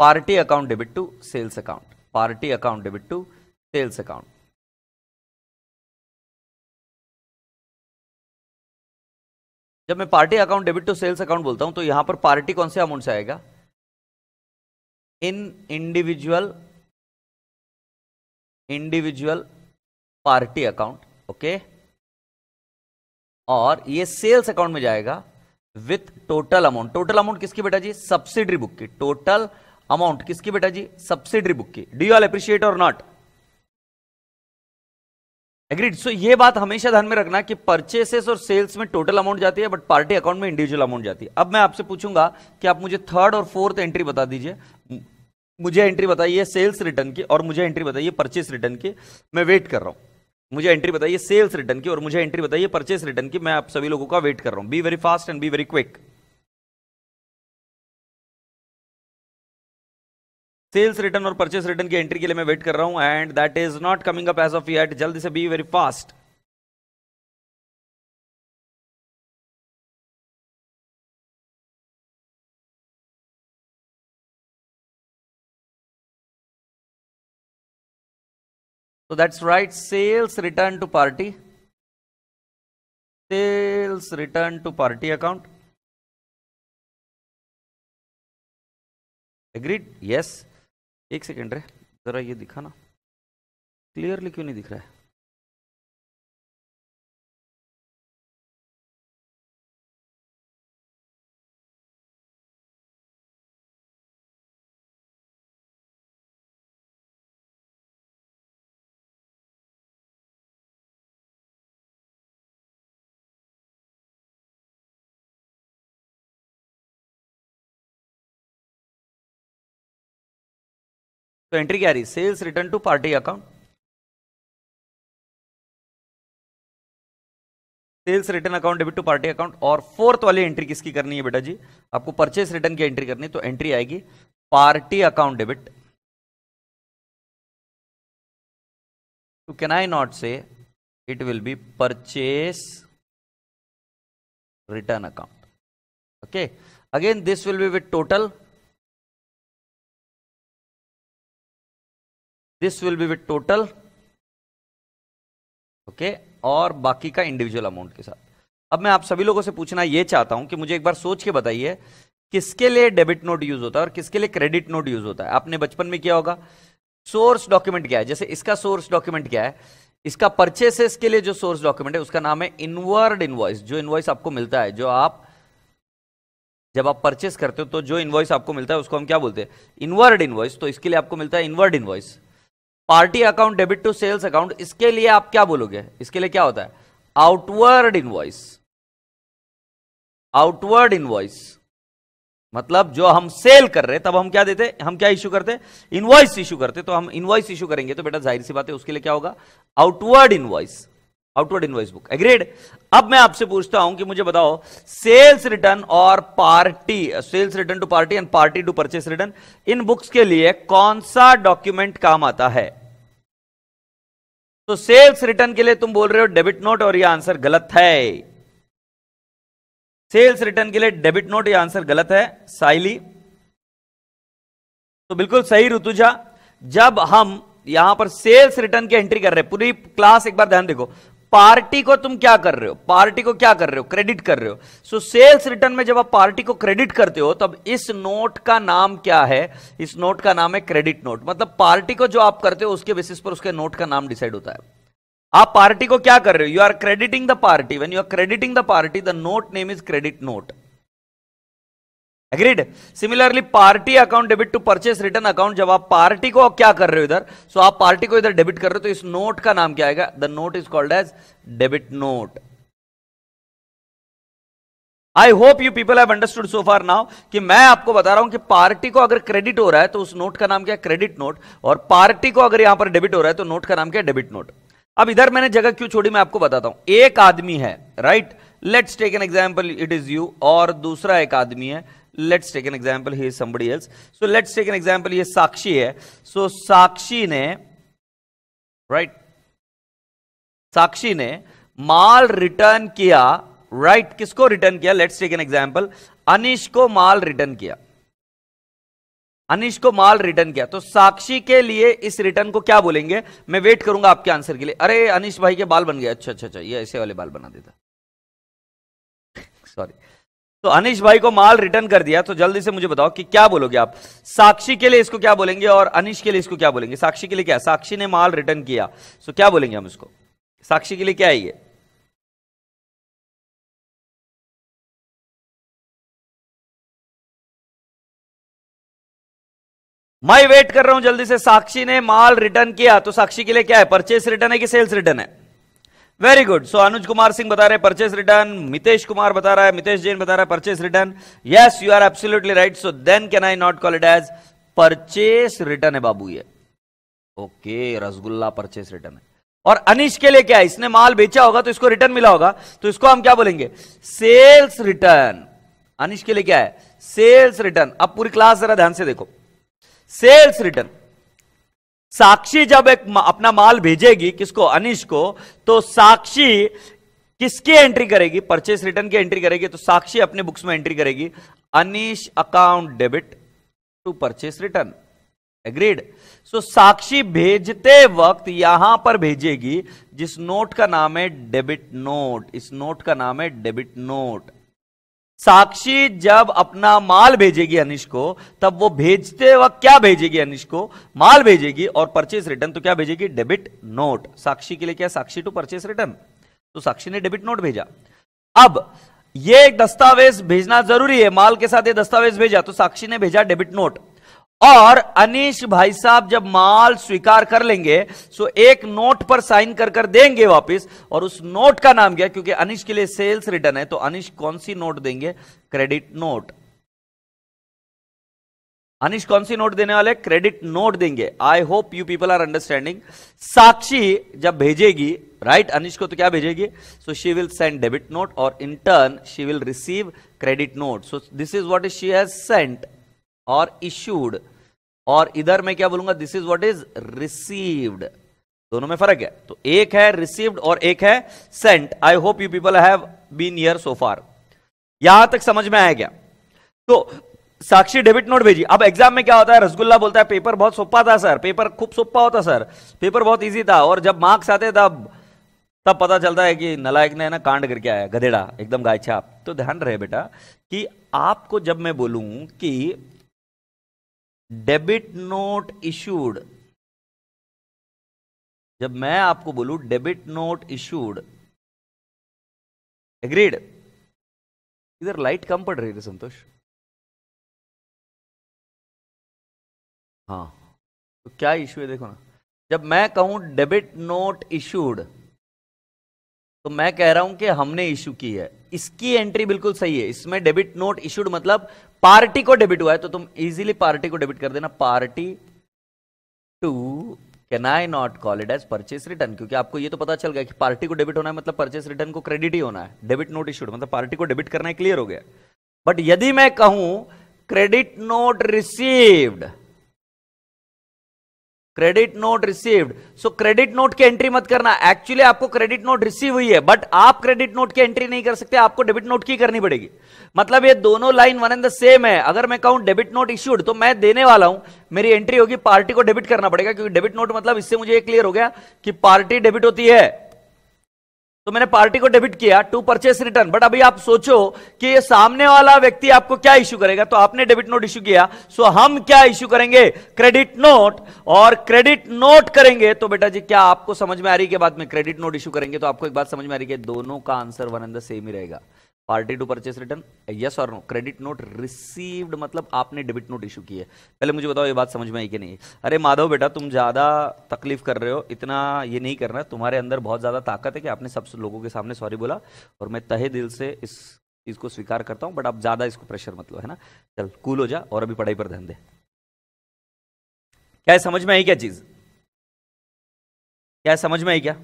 party account debit to sales account. Party account debit to sales account. जब मैं party account debit to sales account बोलता हूं तो यहां पर पार्टी कौन से अमाउंट से आएगा? इन इंडिविजुअल पार्टी अकाउंट. ओके. और ये सेल्स अकाउंट में जाएगा with total amount. Total amount किसकी बेटा जी? सब्सिडरी बुक की. टोटल अमाउंट किसकी बेटा जी? सब्सिडरी बुक की. डू यू ऑल अप्रिशिएट और नॉट? एग्रीड. सो ये बात हमेशा ध्यान में रखना कि परचेसेस और सेल्स में टोटल अमाउंट जाती है, बट पार्टी अकाउंट में इंडिविजुअल अमाउंट जाती है. अब मैं आपसे पूछूंगा कि आप मुझे थर्ड और फोर्थ एंट्री बता दीजिए. मुझे एंट्री बताइए सेल्स रिटर्न की और मुझे एंट्री बताइए परचेस रिटर्न की. मैं वेट कर रहा हूं. मुझे एंट्री बताइए सेल्स रिटर्न की और मुझे एंट्री बताइए परचेस रिटर्न की. मैं आप सभी लोगों का वेट कर रहा हूं. Be very fast and be very quick. Sales return और परचेस रिटर्न की एंट्री के लिए मैं वेट कर रहा हूं and that is not coming up as of yet. जल्दी से be very fast. So that's right, sales return to party. Sales return to party account. Agreed? Yes. एक सेकेंड रे, जरा ये दिखा ना, क्लियरली क्यों नहीं दिख रहा है? तो एंट्री क्या आ रही? Sales return to party account. Sales return account debit to party account. और फोर्थ वाली एंट्री किसकी करनी है बेटा जी? आपको परचेस रिटर्न की एंट्री करनी है. तो एंट्री आएगी पार्टी अकाउंट डेबिट. तो can I not say it will B purchase return account. Okay. Again this will be with total. This will be with total. Okay. और बाकी का इंडिविजुअल अमाउंट के साथ. अब मैं आप सभी लोगों से पूछना ये चाहता हूं कि मुझे एक बार सोच के बताइए किसके लिए डेबिट नोट यूज होता है और किसके लिए क्रेडिट नोट यूज होता है. आपने बचपन में किया होगा. सोर्स डॉक्यूमेंट क्या है? जैसे इसका सोर्स डॉक्यूमेंट क्या है? इसका परचेसेस के लिए जो सोर्स डॉक्यूमेंट है उसका नाम है इनवर्ड इनवॉइस. जो इनवॉइस आपको मिलता है, जो आप जब आप परचेस करते हो तो जो इनवॉइस आपको मिलता है उसको हम क्या बोलते हैं? Inward invoice. तो इसके लिए आपको मिलता है inward invoice. Party account debit to sales account, इसके लिए आप क्या बोलोगे? इसके लिए क्या होता है? Outward invoice. आउटवर्ड इनवॉइस मतलब जो हम सेल कर रहे हैं तब हम क्या देते? हम क्या इश्यू करते? इनवॉइस इश्यू करते. तो हम इनवॉइस इश्यू करेंगे तो बेटा जाहिर सी बात है उसके लिए क्या होगा? Outward invoice. Outward invoice book. Agreed. अब मैं आपसे पूछता हूं कि मुझे बताओ सेल्स रिटर्न और party, sales return to party and party to purchase return, in books के लिए कौन सा डॉक्यूमेंट काम आता है? तो सेल्स रिटर्न के लिए तुम बोल रहे हो डेबिट नोट और यह आंसर गलत है. सेल्स रिटर्न के लिए डेबिट नोट, यह आंसर गलत है. साइली तो बिल्कुल सही. ऋतुजा, जब हम यहां पर सेल्स रिटर्न की एंट्री कर रहे हैं, पूरी क्लास एक बार ध्यान देखो, पार्टी को तुम क्या कर रहे हो? पार्टी को क्या कर रहे हो? क्रेडिट कर रहे हो. सो सेल्स रिटर्न में जब आप पार्टी को क्रेडिट करते हो तब इस नोट का नाम क्या है? इस नोट का नाम है क्रेडिट नोट. मतलब पार्टी को जो आप करते हो उसके बेसिस पर उसके नोट का नाम डिसाइड होता है. आप पार्टी को क्या कर रहे हो? You are crediting the party. When you are crediting the party the note name is credit note. Agreed. Similarly party account debit to purchase return account, जब आप पार्टी को क्या कर रहे हो इधर, सो आप पार्टी को इधर डेबिट कर रहे हो तो इस नोट का नाम क्या आएगा? The note is called as debit note. I hope you people have understood so far now कि मैं आपको बता रहा हूं कि पार्टी को अगर क्रेडिट हो रहा है तो उस नोट का नाम क्या है? Credit note. और पार्टी को अगर यहां पर डेबिट हो रहा है तो नोट का नाम क्या है? Debit note. अब इधर मैंने जगह क्यों छोड़ी मैं आपको बताता हूं. एक आदमी है, right? Let's take an example, it is you. और दूसरा एक आदमी है, let's take an example, he is somebody else. So let's take an example, ये साक्षी है. सो साक्षी ने, राइट, साक्षी ने माल रिटर्न किया, राइट, किसको रिटर्न किया? Let's take an example, Anish को माल रिटर्न किया, अनीश को माल रिटर्न किया, तो साक्षी के लिए इस रिटर्न को क्या बोलेंगे? मैं वेट करूंगा आपके आंसर के लिए। अरे अनीश भाई के बाल बन गए, अच्छा अच्छा अच्छा, ये ऐसे वाले बाल बना देता, सॉरी। तो अनीश भाई को माल रिटर्न कर दिया, तो जल्दी से मुझे बताओ कि क्या बोलोगे आप? साक्षी के लिए इसको क्या बोलेंगे और अनीश के लिए इसको क्या बोलेंगे? साक्षी के लिए क्या? साक्षी ने माल रिटर्न किया, तो क्या बोलेंगे हम इसको? साक्षी के लिए क्या है ये? मैं वेट कर रहा हूं जल्दी से। साक्षी ने माल रिटर्न किया, तो साक्षी के लिए क्या है? परचेस रिटर्न है कि सेल्स रिटर्न है? Very good. So Anuj Kumar Singh बता रहे हैं परचेस रिटर्न, मितेश कुमार बता रहा है, मितेश जैन बता रहा है purchase return. Yes, you are absolutely right. So then can I not call it as purchase return है बाबू ये। ओके, रसगुल्ला परचेस रिटर्न है। और अनीश के लिए क्या है? इसने माल बेचा होगा तो इसको रिटर्न मिला होगा, तो इसको हम क्या बोलेंगे? Sales return. अनीश के लिए क्या है? Sales return. अब पूरी क्लास जरा ध्यान से देखो, सेल्स रिटर्न। साक्षी जब एक अपना माल भेजेगी, किसको? अनीश को, तो साक्षी किसकी एंट्री करेगी? परचेस रिटर्न की एंट्री करेगी। तो साक्षी अपने बुक्स में एंट्री करेगी, Anish account debit to purchase return. Agreed? So Sakshi भेजते वक्त यहां पर भेजेगी जिस नोट का नाम है डेबिट नोट, इस नोट का नाम है डेबिट नोट। साक्षी जब अपना माल भेजेगी अनीश को, तब वो भेजते वक्त क्या भेजेगी? अनीश को माल भेजेगी, और परचेस रिटर्न तो क्या भेजेगी? Debit note. साक्षी के लिए क्या? साक्षी टू परचेस रिटर्न, तो साक्षी ने डेबिट नोट भेजा। अब ये एक दस्तावेज भेजना जरूरी है, माल के साथ ये दस्तावेज भेजा, तो साक्षी ने भेजा डेबिट नोट। और अनीश भाई साहब जब माल स्वीकार कर लेंगे, सो एक नोट पर साइन कर कर देंगे वापस, और उस नोट का नाम क्या? क्योंकि अनीश के लिए सेल्स रिटर्न है, तो अनीश कौन सी नोट देंगे? Credit note. अनीश कौन सी नोट देने वाले? क्रेडिट नोट देंगे। I hope you people are understanding. Sakshi जब भेजेगी, राइट, अनीश को, तो क्या भेजेगी? So she will send debit note, और in turn she will receive credit note. So this is what is she has sent और इश्यूड, और इधर मैं क्या बोलूंगा? This is what is received. दोनों में फर्क है, तो एक है रिसीव्ड और एक है sent. I hope you people have been here so far. यहां तक समझ में आया क्या? तो साक्षी डेबिट नोट भेजी। अब एग्जाम में क्या होता है? रसगुल्ला बोलता है पेपर बहुत सोपा था सर, पेपर खूब सोपा होता सर, पेपर बहुत इजी था, और जब मार्क्स आते तब पता चलता है कि नलायक ने ना कांड करके आया, गधेड़ा, एकदम गाय छाप। तो ध्यान रहे बेटा कि आपको जब मैं बोलूं कि डेबिट नोट इशूड, जब मैं आपको बोलूं डेबिट नोट इशूड, एग्रीड? इधर लाइट कम पड़ रही है संतोष। हाँ, तो क्या इशू है देखो ना। जब मैं कहूं डेबिट नोट इशूड, तो मैं कह रहा हूं कि हमने इशू की है, इसकी एंट्री बिल्कुल सही है। इसमें डेबिट नोट इशूड मतलब पार्टी को डेबिट हुआ है, तो तुम इजीली पार्टी को डेबिट कर देना, party to, can I not call it as purchase return, क्योंकि आपको ये तो पता चल गया कि पार्टी को डेबिट होना है मतलब परचेस रिटर्न को क्रेडिट ही होना है। डेबिट नोट इशूड मतलब पार्टी को डेबिट करना है, क्लियर हो गया। बट यदि मैं कहूं credit note received, credit note received, सो क्रेडिट नोट की एंट्री मत करना। एक्चुअली आपको क्रेडिट नोट रिसीव हुई है, बट आप क्रेडिट नोट की एंट्री नहीं कर सकते, आपको डेबिट नोट की करनी पड़ेगी। मतलब ये दोनों line one and the same है। अगर मैं कहूं डेबिट नोट इश्यूड, तो मैं देने वाला हूं, मेरी एंट्री होगी पार्टी को डेबिट करना पड़ेगा, क्योंकि डेबिट नोट मतलब, इससे मुझे ये क्लियर हो गया कि पार्टी डेबिट होती है, तो मैंने पार्टी को डेबिट किया टू परचेस रिटर्न। बट अभी आप सोचो कि ये सामने वाला व्यक्ति आपको क्या इश्यू करेगा, तो आपने डेबिट नोट इश्यू किया, सो हम क्या इश्यू करेंगे? क्रेडिट नोट, और क्रेडिट नोट करेंगे। तो बेटा जी क्या आपको समझ में आ रही है कि बाद में क्रेडिट नोट इश्यू करेंगे, तो आपको एक बात समझ में आ रही है कि दोनों का answer one and the same ही रहेगा, party to purchase return, yes और नो। क्रेडिट नोट रिसीव्ड मतलब आपने डेबिट नोट इशू की है। पहले मुझे बताओ ये बात समझ में आई कि नहीं? अरे माधव बेटा तुम ज्यादा तकलीफ कर रहे हो, इतना ये नहीं करना, तुम्हारे अंदर बहुत ज्यादा ताकत है कि आपने सब लोगों के सामने सॉरी बोला, और मैं तहे दिल से इस चीज को स्वीकार करता हूं, बट आप ज्यादा इसको प्रेशर मत लो, है ना। चल कूल हो जा और अभी पढ़ाई पर ध्यान दे। क्या समझ में आई क्या चीज? क्या समझ में आई क्या?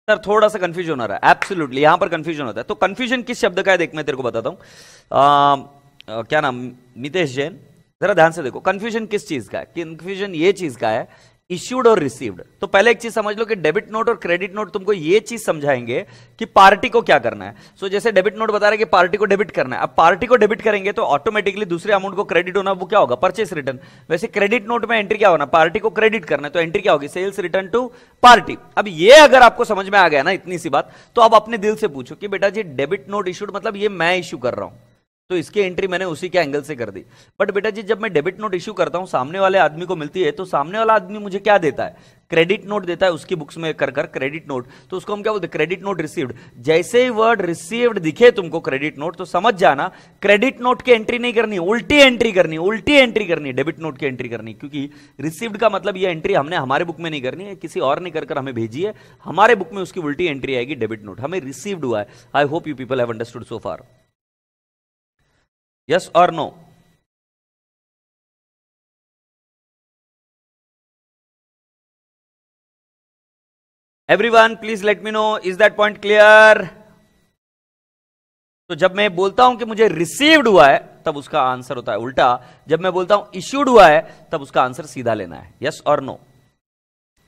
सर थोड़ा सा कंफ्यूजन हो रहा है, एब्सोल्युटली यहां पर कंफ्यूजन होता है। तो कंफ्यूजन किस शब्द का है देख, मैं तेरे को बताता हूं। क्या नाम? मितेश जैन, जरा ध्यान से देखो, कंफ्यूजन किस चीज का है? कंफ्यूजन ये चीज का है इश्यूड और रिसीव्ड। तो पहले एक चीज समझ लो कि डेबिट नोट और क्रेडिट नोट तुमको ये चीज समझाएंगे कि पार्टी को क्या करना है। सो जैसे डेबिट नोट बता रहा है कि पार्टी को डेबिट करना है, अब पार्टी को डेबिट करेंगे तो ऑटोमेटिकली दूसरे अमाउंट को क्रेडिट होना, वो क्या होगा, परचेस रिटर्न। वैसे क्रेडिट नोट में एंट्री क्या होना, पार्टी को क्रेडिट करना है, तो एंट्री क्या होगी, सेल्स रिटर्न टू पार्टी। अब ये अगर आपको समझ में आ गया ना इतनी सी बात, तो अब अपने दिल से पूछो कि बेटा जी डेबिट नोट इशूड मतलब ये मैं इश्यू कर रहा हूं, तो इसकी एंट्री मैंने उसी के एंगल से कर दी। बट बेटा जी जब मैं डेबिट नोट इश्यू करता हूं सामने वाले आदमी को मिलती है, तो सामने वाला आदमी मुझे क्या देता है, क्रेडिट नोट देता है, उसकी बुक्स में कर क्रेडिट नोट, तो उसको हम क्या बोलते हैं, क्रेडिट नोट रिसीव्ड। जैसे ही वर्ड रिसीव्ड दिखे तुमको क्रेडिट नोट, तो समझ जाना क्रेडिट नोट की एंट्री नहीं करनी, उल्टी एंट्री करनी, उल्टी एंट्री करनी, डेबिट नोट की एंट्री करनी। क्योंकि रिसीव्ड का मतलब ये एंट्री हमने हमारे बुक में नहीं करनी है, किसी और ने कर हमें भेजी है, हमारे बुक में उसकी उल्टी एंट्री आएगी, डेबिट नोट हमें रिसीव्ड हुआ है। I hope you people have understood so far. Yes or no? Everyone, please let me know. Is that point clear? तो जब मैं बोलता हूं कि मुझे रिसीव्ड हुआ है तब उसका आंसर होता है उल्टा, जब मैं बोलता हूं इश्यूड हुआ है तब उसका आंसर सीधा लेना है। यस और no?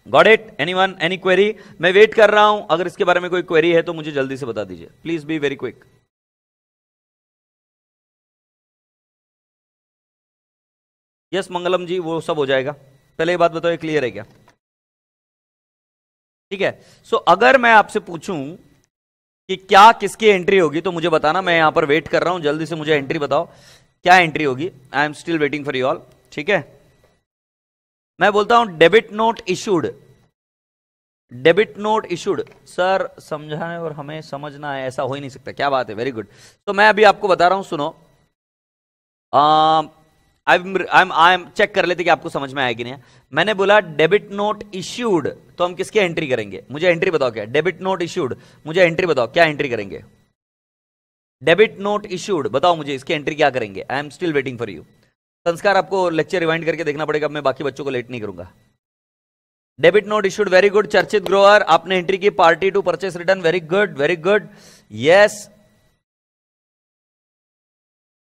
Got it? Anyone, any query? मैं वेट कर रहा हूं, अगर इसके बारे में कोई क्वेरी है तो मुझे जल्दी से बता दीजिए, please be very quick. Yes Mangalam ji, वो सब हो जाएगा। पहले ये बात बताओ, ये क्लियर है क्या? ठीक है। सो अगर मैं आपसे पूछूं कि क्या किसकी एंट्री होगी तो मुझे बताना, मैं यहां पर वेट कर रहा हूं, जल्दी से मुझे एंट्री बताओ, क्या एंट्री होगी। I am still waiting for you all. ठीक है, मैं बोलता हूं debit note issued, debit note issued. Sir समझाने और हमें समझना है, ऐसा हो ही नहीं सकता, क्या बात है, वेरी गुड। तो मैं अभी आपको बता रहा हूं, सुनो। आई एम चेक कर लेते कि आपको समझ में आएगी नहीं। मैंने बोला डेबिट नोट इश्यूड, तो हम किसकी एंट्री करेंगे, मुझे एंट्री बताओ क्या। डेबिट नोट इश्यूड, मुझे एंट्री बताओ क्या एंट्री करेंगे। डेबिट नोट इश्यूड, बताओ मुझे इसकी एंट्री क्या करेंगे। I am still waiting for you. संस्कार, आपको लेक्चर रिवाइंड करके देखना पड़ेगा, मैं बाकी बच्चों को लेट नहीं करूंगा। Debit note issued, very good. Charchit Grover, आपने एंट्री की party to purchase return, very good, very good. Yes,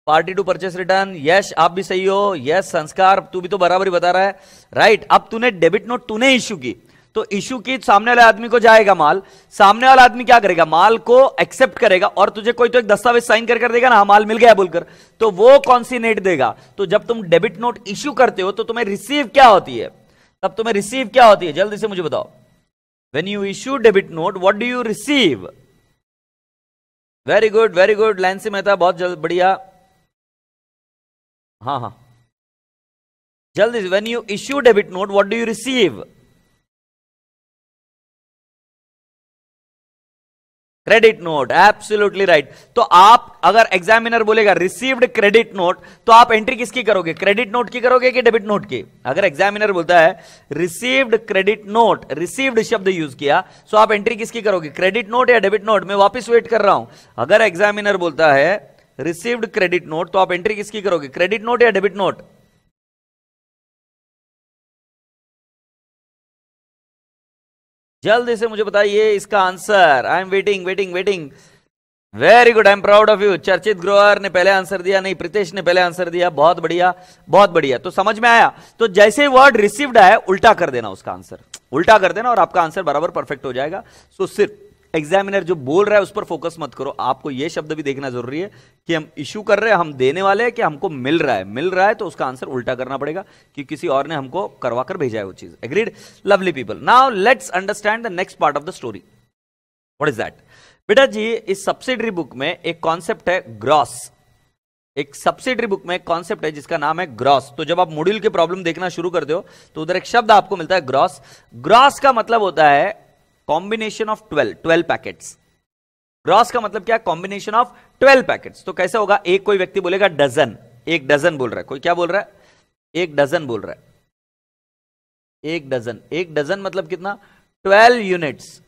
party to purchase return, Yash आप भी सही हो। यस संस्कार, तू भी तो बराबर ही बता रहा है, राइट। अब तूने डेबिट नोट तूने इश्यू की, तो इश्यू की सामने वाले आदमी को जाएगा माल, सामने वाला आदमी क्या करेगा, माल को एक्सेप्ट करेगा, और तुझे कोई तो एक दस्तावेज साइन कर देगा ना, माल मिल गया बोलकर, तो वो कौन सी नेट देगा। तो जब तुम डेबिट नोट इश्यू करते हो तो तुम्हें रिसीव क्या होती है, तब तुम्हें रिसीव क्या होती है, जल्दी से मुझे बताओ। When you issue debit note what do you receive. Very good, very good. Lancy Mehta, बहुत बढ़िया। हाँ हाँ, जल्दी से। When you issue debit note what do you receive, credit note, absolutely right. तो आप अगर एग्जामिनर बोलेगा रिसीव्ड क्रेडिट नोट, तो आप एंट्री किसकी करोगे, क्रेडिट नोट की करोगे कि डेबिट नोट की। अगर एग्जामिनर बोलता है रिसीव्ड क्रेडिट नोट, रिसीव्ड शब्द यूज किया, तो आप एंट्री किसकी करोगे, क्रेडिट नोट या डेबिट नोट। मैं वापस वेट कर रहा हूं, अगर एग्जामिनर बोलता है रिसीव्ड क्रेडिट नोट, तो आप एंट्री किसकी करोगे, क्रेडिट नोट या डेबिट नोट। जल्दी से मुझे बताइए इसका answer. I am waiting waiting waiting. Very good, I am proud of you. चर्चित ग्रोअर ने पहले आंसर दिया, नहीं प्रीतेश ने पहले आंसर दिया, बहुत बढ़िया बहुत बढ़िया। तो समझ में आया। तो जैसे वर्ड रिसीव्ड है उल्टा कर देना, उसका आंसर उल्टा कर देना और आपका आंसर बराबर परफेक्ट हो जाएगा। सो सिर्फ एग्जामिनर जो बोल रहा है उस पर फोकस मत करो, आपको यह शब्द भी देखना जरूरी है कि हम इश्यू कर रहे हैं, हम देने वाले हैं, कि हमको मिल रहा है। मिल रहा है तो उसका आंसर उल्टा करना पड़ेगा, कि किसी और ने हमको करवा कर भेजा है वो चीज। Agreed? Lovely people, now let's understand the next part of the story. What is that? बेटा जी, इस सब्सिडरी बुक में एक कॉन्सेप्ट है ग्रॉस। एक सब्सिडरी बुक में एक कॉन्सेप्ट है जिसका नाम है ग्रॉस। तो जब आप मॉड्यूल के प्रॉब्लम देखना शुरू करते हो तो उधर एक शब्द आपको मिलता है ग्रॉस। ग्रॉस का मतलब होता है कॉम्बिनेशन ऑफ 12 पैकेट्स। ग्रॉस का मतलब क्या? Combination of 12 packets. तो कैसे होगा? एक कोई व्यक्ति बोलेगा डजन, एक डजन बोल रहा है, कोई क्या बोल रहा है? एक डजन बोल रहा है। एक डजन, एक डजन मतलब कितना? 12 यूनिट्स।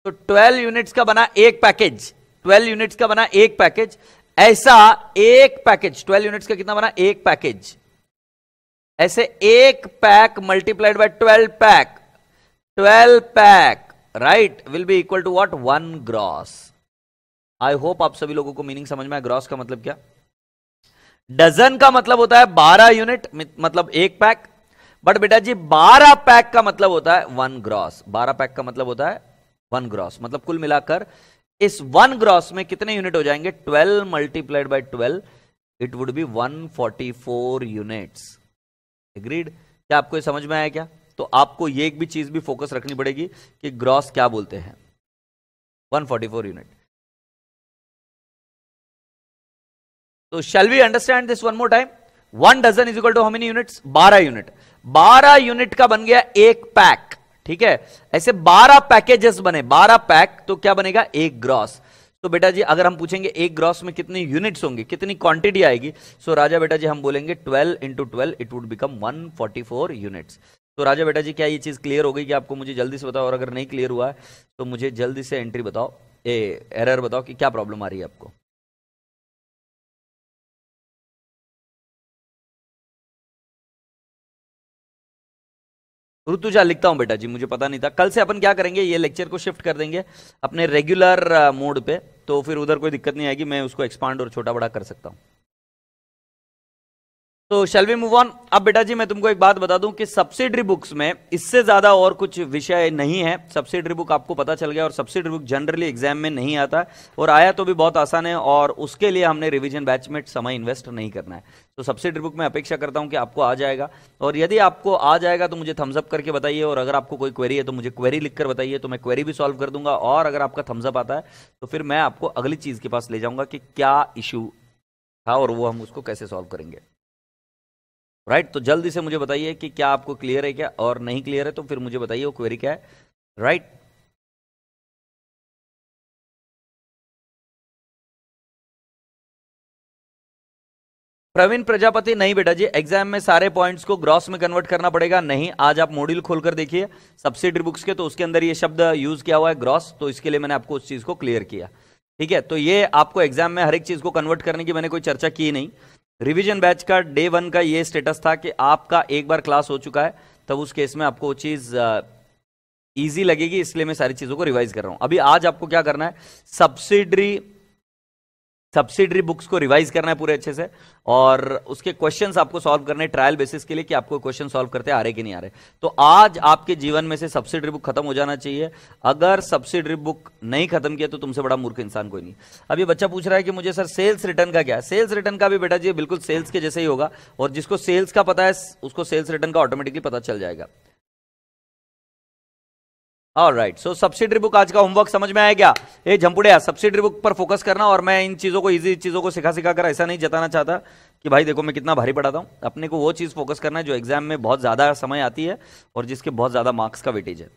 तो 12 यूनिट्स का बना एक पैकेज, 12 यूनिट्स का बना एक पैकेज। ऐसा एक पैकेज 12 यूनिट्स का कितना बना? एक पैकेज। ऐसे एक pack multiplied by 12 pack, 12 pack right will be equal to what? 1 gross. I hope आप सभी लोगों को मीनिंग समझ में आया। ग्रॉस का मतलब क्या? डजन का मतलब होता है 12 यूनिट, मतलब एक पैक। बट बेटा जी 12 पैक का मतलब होता है 1 ग्रॉस। 12 पैक का मतलब होता है 1 ग्रॉस, मतलब कुल मिलाकर इस 1 ग्रॉस में कितने यूनिट हो जाएंगे? 12 multiplied by 12, it would B 144 units. Agreed? क्या आपको ये समझ में आया क्या? तो आपको ये एक भी चीज भी फोकस रखनी पड़ेगी कि ग्रॉस क्या बोलते हैं। 144 यूनिट। तो shall we understand this one more time? 1 dozen is equal to how many units? 12 unit. 12 unit का बन गया एक पैक, ठीक है? ऐसे 12 पैकेजेस बने, 12 पैक, तो क्या बनेगा? एक ग्रॉस। तो बेटा जी अगर हम पूछेंगे एक ग्रॉस में कितनी यूनिट्स होंगी, कितनी क्वांटिटी आएगी, सो राजा बेटा जी हम बोलेंगे 12 into 12, it would become 144 units. तो राजा बेटा जी क्या ये चीज क्लियर हो गई कि आपको? मुझे जल्दी से बताओ, और अगर नहीं क्लियर हुआ है तो मुझे जल्दी से एंट्री बताओ, एरर बताओ कि क्या प्रॉब्लम आ रही है आपको। ऋतुजा लिखता हूं बेटा जी, मुझे पता नहीं था। कल से अपन क्या करेंगे, ये लेक्चर को शिफ्ट कर देंगे अपने रेगुलर मोड पे, तो फिर उधर कोई दिक्कत नहीं आएगी, मैं उसको एक्सपांड और छोटा बड़ा कर सकता हूं। तो शैल वी मूव ऑन? अब बेटा जी मैं तुमको एक बात बता दूं कि सब्सिडरी बुक्स में इससे ज्यादा और कुछ विषय नहीं है। सब्सिडरी बुक आपको पता चल गया, और सब्सिडरी बुक जनरली एग्जाम में नहीं आता है, और आया तो भी बहुत आसान है, और उसके लिए हमने रिवीजन बैच में समय इन्वेस्ट नहीं करना है। तो सब्सिडरी बुक में अपेक्षा करता हूं कि आपको आ जाएगा, और यदि आपको आ जाएगा तो मुझे थम्सअप करके बताइए, और अगर आपको कोई क्वेरी है तो मुझे क्वेरी लिखकर बताइए, तो मैं क्वेरी भी सॉल्व कर दूंगा। और अगर आपका थम्सअप आता है तो फिर मैं आपको अगली चीज के पास ले जाऊंगा कि क्या इशू था और वो हम उसको कैसे सॉल्व करेंगे। राइट? तो जल्दी से मुझे बताइए कि क्या आपको क्लियर है क्या, और नहीं क्लियर है तो फिर मुझे बताइए वो क्वेरी क्या है। राइट? प्रवीण प्रजापति, नहीं बेटा जी, एग्जाम में सारे पॉइंट्स को ग्रॉस में कन्वर्ट करना पड़ेगा नहीं। आज आप मॉड्यूल खोलकर देखिए सब्सिडरी बुक्स के, तो उसके अंदर ये शब्द यूज किया हुआ है ग्रॉस, तो इसके लिए मैंने आपको उस चीज को क्लियर किया। ठीक है? तो ये आपको एग्जाम में हर एक चीज को कन्वर्ट करने की मैंने कोई चर्चा की नहीं। रिवीजन बैच का डे 1 का ये स्टेटस था कि आपका एक बार क्लास हो चुका है, तब उस केस में आपको वो चीज इजी लगेगी, इसलिए मैं सारी चीजों को रिवाइज कर रहा हूं। अभी आज आपको क्या करना है, सब्सिडरी बुक्स को रिवाइज करना है पूरे अच्छे से, और उसके क्वेश्चंस आपको सॉल्व करने ट्रायल बेसिस के लिए कि आपको क्वेश्चन सॉल्व करते आ रहे कि नहीं आ रहे। तो आज आपके जीवन में से सब्सिडरी बुक खत्म हो जाना चाहिए। अगर सब्सिडरी बुक नहीं खत्म किया तो तुमसे बड़ा मूर्ख इंसान कोई नहीं। अब ये बच्चा पूछ रहा है कि मुझे सर सेल्स रिटर्न का क्या? सेल्स रिटर्न का भी बेटा जी बिल्कुल सेल्स के जैसे ही होगा, और जिसको सेल्स का पता है उसको सेल्स रिटर्न का ऑटोमेटिकली पता चल जाएगा। ऑलराइट, सो सब्सिडरी बुक आज का होमवर्क समझ में आया क्या? ये झंपुड़िया सब्सिडरी बुक पर फोकस करना, और मैं इन चीजों को, इजी चीजों को सिखा कर ऐसा नहीं जताना चाहता कि भाई देखो मैं कितना भारी पढ़ाता हूं। अपने को वो चीज फोकस करना है जो एग्जाम में बहुत ज्यादा समय आती है और जिसके बहुत ज्यादा मार्क्स का वेटेज है।